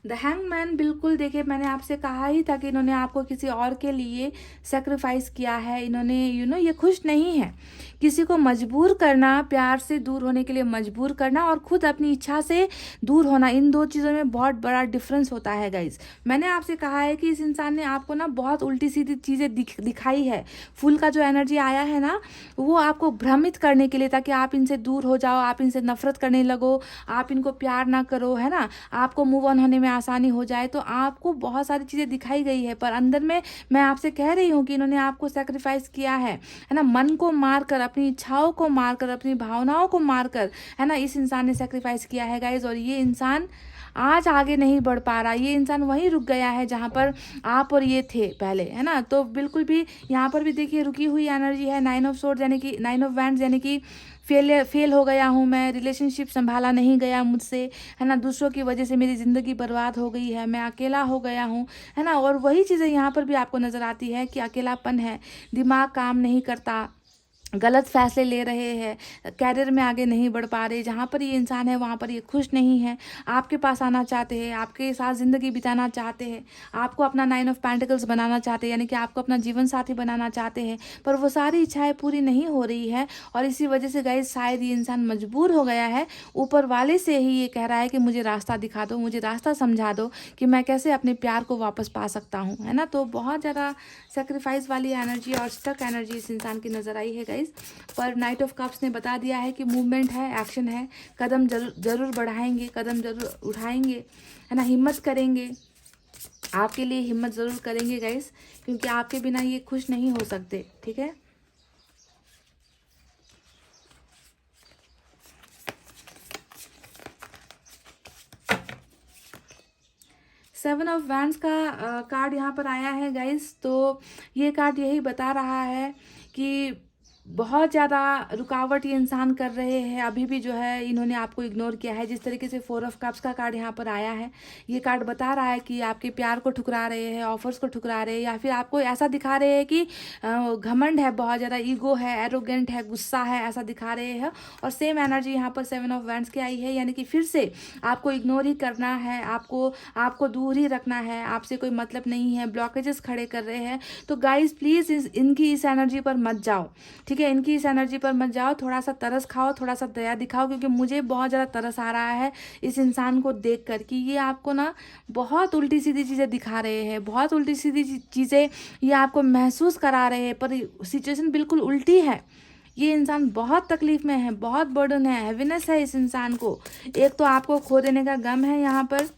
द हैंगमैन, बिल्कुल देखिए मैंने आपसे कहा ही था कि इन्होंने आपको किसी और के लिए सेक्रीफाइस किया है। इन्होंने ये खुश नहीं है। किसी को मजबूर करना, प्यार से दूर होने के लिए मजबूर करना, और खुद अपनी इच्छा से दूर होना, इन दो चीज़ों में बहुत बड़ा डिफरेंस होता है गाइज। मैंने आपसे कहा है कि इस इंसान ने आपको ना बहुत उल्टी सीधी चीज़ें दिखाई है। फूल का जो एनर्जी आया है ना, वो आपको भ्रमित करने के लिए, ताकि आप इनसे दूर हो जाओ, आप इनसे नफरत करने लगो, आप इनको प्यार ना करो, है ना, आपको मूव ऑन होने में आसानी हो जाए। तो आपको बहुत सारी चीज़ें दिखाई गई है, पर अंदर में मैं आपसे कह रही हूँ कि इन्होंने आपको सेक्रीफाइस किया है ना। मन को मारकर, अपनी इच्छाओं को मारकर, अपनी भावनाओं को मारकर, है ना, इस इंसान ने सेक्रीफाइस किया है गाइज। और ये इंसान आज आगे नहीं बढ़ पा रहा, ये इंसान वहीं रुक गया है जहाँ पर आप और ये थे पहले, है ना। तो बिल्कुल भी यहाँ पर भी देखिए रुकी हुई एनर्जी है। 9 ऑफ सोर्ड्स यानी कि 9 ऑफ वैंड्स यानी कि फेल हो गया हूँ मैं, रिलेशनशिप संभाला नहीं गया मुझसे, है ना, दूसरों की वजह से मेरी ज़िंदगी बर्बाद हो गई है, मैं अकेला हो गया हूँ, है ना। और वही चीज़ें यहाँ पर भी आपको नज़र आती है कि अकेलापन है, दिमाग काम नहीं करता, गलत फैसले ले रहे हैं, कैरियर में आगे नहीं बढ़ पा रहे। जहाँ पर ये इंसान है वहाँ पर ये खुश नहीं है, आपके पास आना चाहते हैं, आपके साथ ज़िंदगी बिताना चाहते हैं, आपको अपना 9 ऑफ पेंटिकल्स बनाना चाहते हैं, यानी कि आपको अपना जीवन साथी बनाना चाहते हैं, पर वो सारी इच्छाएं पूरी नहीं हो रही है। और इसी वजह से गाइस शायद ये इंसान मजबूर हो गया है, ऊपर वाले से ही ये कह रहा है कि मुझे रास्ता दिखा दो, मुझे रास्ता समझा दो कि मैं कैसे अपने प्यार को वापस पा सकता हूँ, है ना। तो बहुत ज़्यादा सेक्रीफाइस वाली एनर्जी और स्टक एनर्जी इस इंसान की नज़र आई है गाइस। पर नाइट ऑफ कप्स ने बता दिया है कि मूवमेंट है, एक्शन है, कदम जरूर बढ़ाएंगे, कदम जरूर उठाएंगे, है ना, हिम्मत करेंगे, आपके लिए हिम्मत ज़रूर करेंगे गाइस, क्योंकि आपके बिना ये खुश नहीं हो सकते, ठीक है। सेवन ऑफ वैंड्स का कार्ड यहाँ पर आया है गाइस। तो ये कार्ड यही बता रहा है कि बहुत ज़्यादा रुकावट ये इंसान कर रहे हैं, अभी भी जो है इन्होंने आपको इग्नोर किया है। जिस तरीके से 4 ऑफ कप्स का कार्ड यहाँ पर आया है, ये कार्ड बता रहा है कि आपके प्यार को ठुकरा रहे हैं, ऑफर्स को ठुकरा रहे हैं, या फिर आपको ऐसा दिखा रहे हैं कि घमंड है, बहुत ज़्यादा ईगो है, एरोगेंट है, गुस्सा है, ऐसा दिखा रहे हैं। और सेम एनर्जी यहाँ पर 7 ऑफ वैंड्स की आई है, यानी कि फिर से आपको इग्नोर ही करना है, आपको दूर ही रखना है, आपसे कोई मतलब नहीं है, ब्लॉकेजेस खड़े कर रहे हैं। तो गाइज प्लीज़ इनकी इस एनर्जी पर मत जाओ, ठीक है, इनकी इस एनर्जी पर मत जाओ। थोड़ा सा तरस खाओ, थोड़ा सा दया दिखाओ, क्योंकि मुझे बहुत ज़्यादा तरस आ रहा है इस इंसान को देख कर कि ये आपको ना बहुत उल्टी सीधी चीज़ें दिखा रहे हैं, बहुत उल्टी सीधी चीज़ें ये आपको महसूस करा रहे हैं, पर सिचुएशन बिल्कुल उल्टी है। ये इंसान बहुत तकलीफ में है, बहुत बर्डन है, हैवीनेस है इस इंसान को। एक तो आपको खो देने का गम है यहाँ पर,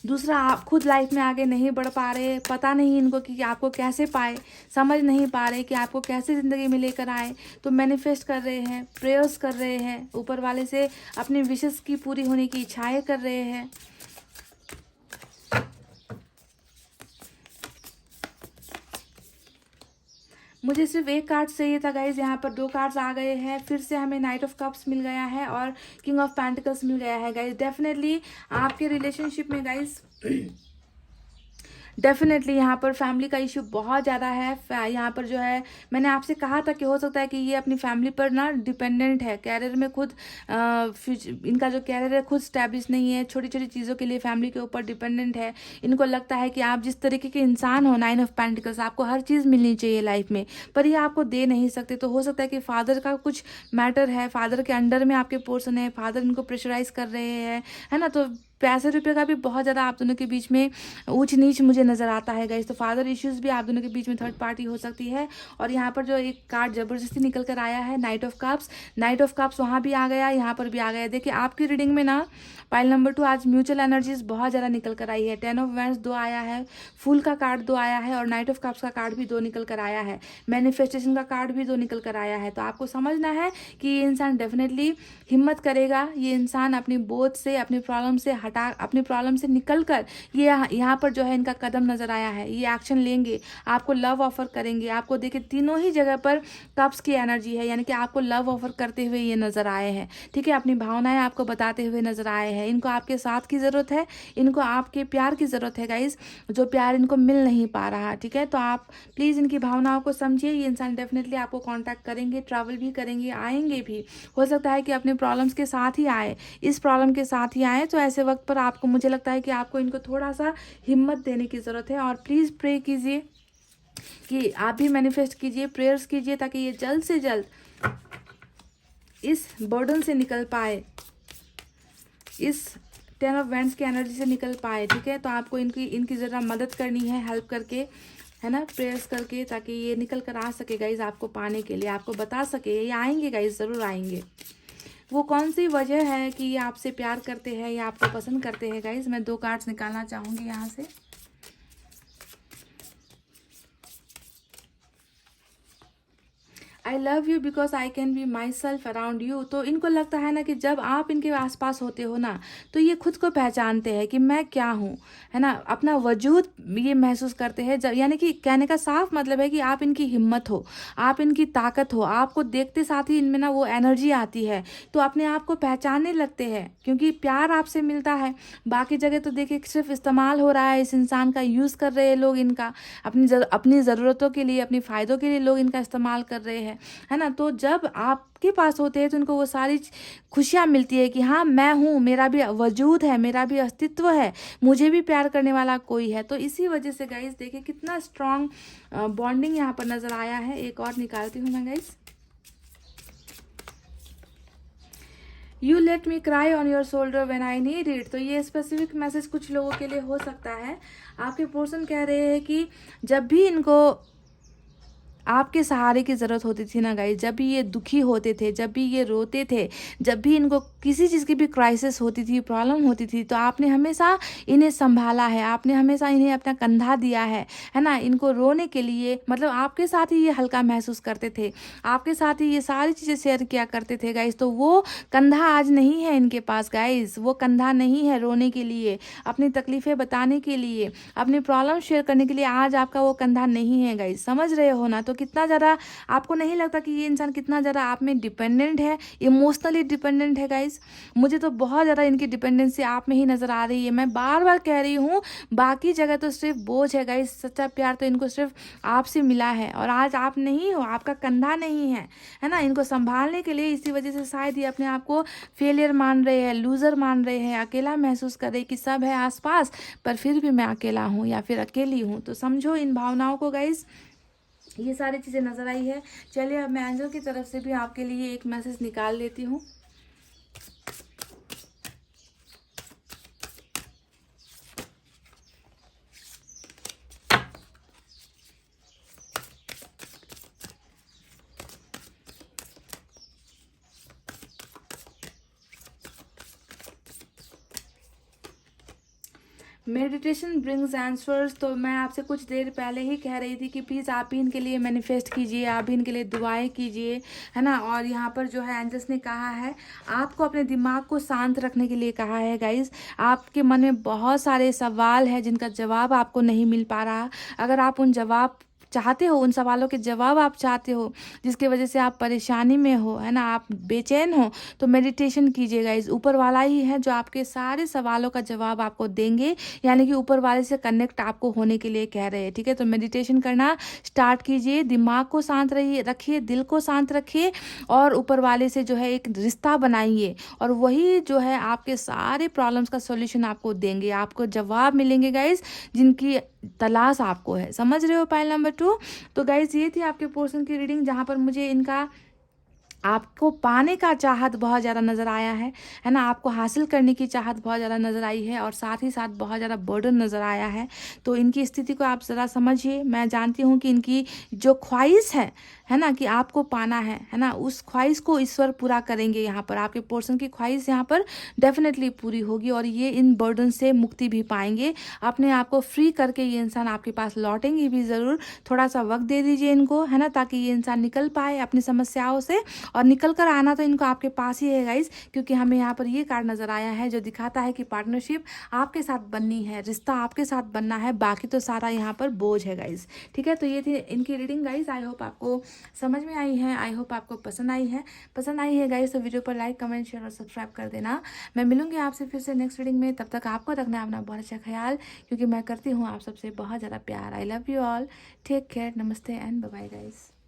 दूसरा, आप खुद लाइफ में आगे नहीं बढ़ पा रहे, पता नहीं इनको कि आपको कैसे पाए, समझ नहीं पा रहे कि आपको कैसे ज़िंदगी में लेकर आए, तो मैनिफेस्ट कर रहे हैं, प्रेयर्स कर रहे हैं, ऊपर वाले से अपनी विशेस की पूरी होने की इच्छाएं कर रहे हैं। मुझे सिर्फ एक कार्ड चाहिए था गाइज, यहाँ पर 2 कार्ड्स आ गए हैं। फिर से हमें नाइट ऑफ कप्स मिल गया है और किंग ऑफ पेंटिकल्स मिल गया है गाइज। डेफिनेटली आपके रिलेशनशिप में गाइज डेफिनेटली यहाँ पर फैमिली का इशू बहुत ज़्यादा है। यहाँ पर जो है, मैंने आपसे कहा था कि हो सकता है कि ये अपनी फैमिली पर ना डिपेंडेंट है, कैरियर में खुद इनका जो कैरियर है खुद स्टैब्लिश नहीं है, छोटी छोटी चीज़ों के लिए फैमिली के ऊपर डिपेंडेंट है। इनको लगता है कि आप जिस तरीके के इंसान हो, 9 ऑफ पेंटिकल्स, आपको हर चीज़ मिलनी चाहिए लाइफ में, पर ये आपको दे नहीं सकते। तो हो सकता है कि फादर का कुछ मैटर है, फादर के अंडर में आपके पोर्सन है, फादर इनको प्रेशराइज कर रहे हैं, है ना। तो पैसे रुपये का भी बहुत ज़्यादा आप दोनों के बीच में ऊंच नीच मुझे नज़र आता है गाइस। तो फादर इश्यूज़ भी आप दोनों के बीच में थर्ड पार्टी हो सकती है। और यहाँ पर जो एक कार्ड ज़बरदस्ती निकल कर आया है, knight of cups, night of cups वहाँ भी आ गया, यहाँ पर भी आ गया। देखिए आपकी रीडिंग में ना पाइल नंबर 2 आज म्यूचुअल एनर्जीज बहुत ज़्यादा निकल कर आई है। 10 ऑफ वैंड्स 2 आया है, फूल का कार्ड 2 आया है और नाइट ऑफ कप्स का कार्ड भी 2 निकल कर आया है, मैनिफेस्टेशन का कार्ड भी 2 निकल कर आया है। तो आपको समझना है कि ये इंसान डेफिनेटली हिम्मत करेगा, ये इंसान अपनी बोझ से, अपनी प्रॉब्लम से अपनी प्रॉब्लम से निकल कर ये यहाँ पर जो है इनका कदम नज़र आया है, ये एक्शन लेंगे, आपको लव ऑफर करेंगे। आपको देखिए तीनों ही जगह पर कप्स की एनर्जी है, यानी कि आपको लव ऑफर करते हुए ये नज़र आए हैं, ठीक है। अपनी भावनाएं आपको बताते हुए नज़र आए हैं। इनको आपके साथ की ज़रूरत है, इनको आपके प्यार की ज़रूरत है गाइज, जो प्यार इनको मिल नहीं पा रहा, ठीक है। तो आप प्लीज़ इनकी भावनाओं को समझिए। ये इंसान डेफिनेटली आपको कॉन्टैक्ट करेंगे, ट्रैवल भी करेंगे, आएंगे भी। हो सकता है कि अपने प्रॉब्लम्स के साथ ही आए, इस प्रॉब्लम के साथ ही आए। तो ऐसे वक्त पर आपको, मुझे लगता है कि आपको इनको थोड़ा सा हिम्मत देने की ज़रूरत है। और प्लीज़ प्रे कीजिए कि आप भी मैनिफेस्ट कीजिए, प्रेयर्स कीजिए, ताकि ये जल्द से जल्द इस बर्डन से निकल पाए, इस 10 ऑफ वैंड्स की एनर्जी से निकल पाए, ठीक है। तो आपको इनकी ज़रा मदद करनी है, हेल्प करके, है ना, प्रेयर्स करके, ताकि ये निकल कर आ सके गाइज आपको पाने के लिए, आपको बता सके। ये आएंगे गाइज, ज़रूर आएंगे। वो कौन सी वजह है कि ये आपसे प्यार करते हैं या आपको पसंद करते हैं गाइज, मैं 2 कार्ड्स निकालना चाहूँगी यहाँ से। आई love you because I can be my self around you. तो इनको लगता है ना कि जब आप इनके आसपास होते हो ना, तो ये खुद को पहचानते हैं कि मैं क्या हूँ, है ना, अपना वजूद ये महसूस करते हैं। जब, यानी कि कहने का साफ मतलब है कि आप इनकी हिम्मत हो, आप इनकी ताकत हो। आपको देखते साथ ही इनमें ना वो एनर्जी आती है, तो अपने आप को पहचानने लगते हैं, क्योंकि प्यार आपसे मिलता है। बाकी जगह तो देखिए सिर्फ इस्तेमाल हो रहा है, इस इंसान का यूज़ कर रहे हैं लोग, इनका अपनी ज़रूरतों के लिए, अपनी फ़ायदों के लिए लोग इनका इस्तेमाल कर रहे हैं, है ना। तो जब आपके पास होते हैं तो उनको वो सारी खुशियाँ मिलती है कि हाँ मैं हूँ, मेरा भी वजूद है, मेरा भी अस्तित्व है, मुझे भी प्यार करने वाला कोई है। तो इसी वजह से गाइस देखिए कितना स्ट्रॉन्ग बॉन्डिंग यहाँ पर नज़र आया है। एक और निकालती हूँ मैं guys. You let me cry on your shoulder when I need it. तो ये स्पेसिफिक मैसेज कुछ लोगों के लिए हो सकता है। आपके पर्सन कह रहे हैं कि जब भी इनको आपके सहारे की ज़रूरत होती थी ना गाइस, जब भी ये दुखी होते थे, जब भी ये रोते थे, जब भी इनको किसी चीज़ की भी क्राइसिस होती थी, प्रॉब्लम होती थी, तो आपने हमेशा इन्हें संभाला है, आपने हमेशा इन्हें अपना कंधा दिया है ना। इनको रोने के लिए, मतलब आपके साथ ही ये हल्का महसूस करते थे, आपके साथ ही ये सारी चीज़ें शेयर किया करते थे गाइस। तो वो कंधा आज नहीं है इनके पास गाइस, वो कंधा नहीं है रोने के लिए, अपनी तकलीफ़ें बताने के लिए, अपनी प्रॉब्लम शेयर करने के लिए आज आपका वो कंधा नहीं है गाइस। समझ रहे हो ना। तो कितना ज़्यादा आपको नहीं लगता कि ये इंसान कितना ज़्यादा आप में डिपेंडेंट है, इमोशनली डिपेंडेंट है गाइस। मुझे तो बहुत ज़्यादा इनकी डिपेंडेंसी आप में ही नज़र आ रही है। मैं बार बार कह रही हूँ, बाकी जगह तो सिर्फ बोझ है गाइस, सच्चा प्यार तो इनको सिर्फ आपसे मिला है। और आज आप नहीं हो, आपका कंधा नहीं है ना, इनको संभालने के लिए। इसी वजह से शायद ये अपने आप को फेलियर मान रहे हैं, लूज़र मान रहे हैं, अकेला महसूस कर रहे हैं कि सब है आसपास पर फिर भी मैं अकेला हूँ या फिर अकेली हूँ। तो समझो इन भावनाओं को गाइस, ये सारी चीज़ें नज़र आई है। चलिए अब मैं एंजल की तरफ से भी आपके लिए एक मैसेज निकाल लेती हूँ। Meditation brings answers. तो मैं आपसे कुछ देर पहले ही कह रही थी कि प्लीज़ आप भी इनके लिए मैनिफेस्ट कीजिए, आप भी इनके लिए दुआएं कीजिए, है ना। और यहाँ पर जो है एंजल्स ने कहा है आपको अपने दिमाग को शांत रखने के लिए कहा है गाइज। आपके मन में बहुत सारे सवाल हैं जिनका जवाब आपको नहीं मिल पा रहा। अगर आप उन जवाब चाहते हो, उन सवालों के जवाब आप चाहते हो जिसकी वजह से आप परेशानी में हो, है ना, आप बेचैन हो, तो मेडिटेशन कीजिएगा। इस ऊपर वाला ही है जो आपके सारे सवालों का जवाब आपको देंगे, यानी कि ऊपर वाले से कनेक्ट आपको होने के लिए कह रहे हैं, ठीक है। तो मेडिटेशन करना स्टार्ट कीजिए, दिमाग को शांत रखिए, दिल को शांत रखिए और ऊपर वाले से जो है एक रिश्ता बनाइए और वही जो है आपके सारे प्रॉब्लम्स का सॉल्यूशन आपको देंगे, आपको जवाब मिलेंगे गाइज जिनकी तलाश आपको है। समझ रहे हो पाइल नंबर 2। तो गाइज ये थी आपके पोर्शन की रीडिंग जहाँ पर मुझे इनका आपको पाने का चाहत बहुत ज़्यादा नज़र आया है ना, आपको हासिल करने की चाहत बहुत ज़्यादा नज़र आई है और साथ ही साथ बहुत ज़्यादा बर्डन नज़र आया है। तो इनकी स्थिति को आप ज़रा समझिए। मैं जानती हूँ कि इनकी जो ख्वाहिश है ना, कि आपको पाना है ना, उस ख्वाहिश को ईश्वर पूरा करेंगे। यहाँ पर आपके पोर्शन की ख्वाहिश यहाँ पर डेफिनेटली पूरी होगी और ये इन बर्डन से मुक्ति भी पाएंगे। अपने आप को फ्री करके ये इंसान आपके पास लौटेंगे भी ज़रूर। थोड़ा सा वक्त दे दीजिए इनको, है ना, ताकि ये इंसान निकल पाए अपनी समस्याओं से। और निकल कर आना तो इनको आपके पास ही है गाइज, क्योंकि हमें यहाँ पर ये कार्ड नज़र आया है जो दिखाता है कि पार्टनरशिप आपके साथ बननी है, रिश्ता आपके साथ बनना है, बाकी तो सारा यहाँ पर बोझ है गाइज, ठीक है। तो ये थी इनकी रीडिंग गाइज। आई होप आपको समझ में आई है, आई होप आपको पसंद आई है गाइज। तो वीडियो पर लाइक, कमेंट, शेयर और सब्सक्राइब कर देना। मैं मिलूंगी आपसे फिर से नेक्स्ट रीडिंग में। तब तक आपको रखना है अपना बहुत अच्छा ख्याल, क्योंकि मैं करती हूँ आप सबसे बहुत ज़्यादा प्यार। I love you all, take care, नमस्ते एंड बाय बाय गाइज।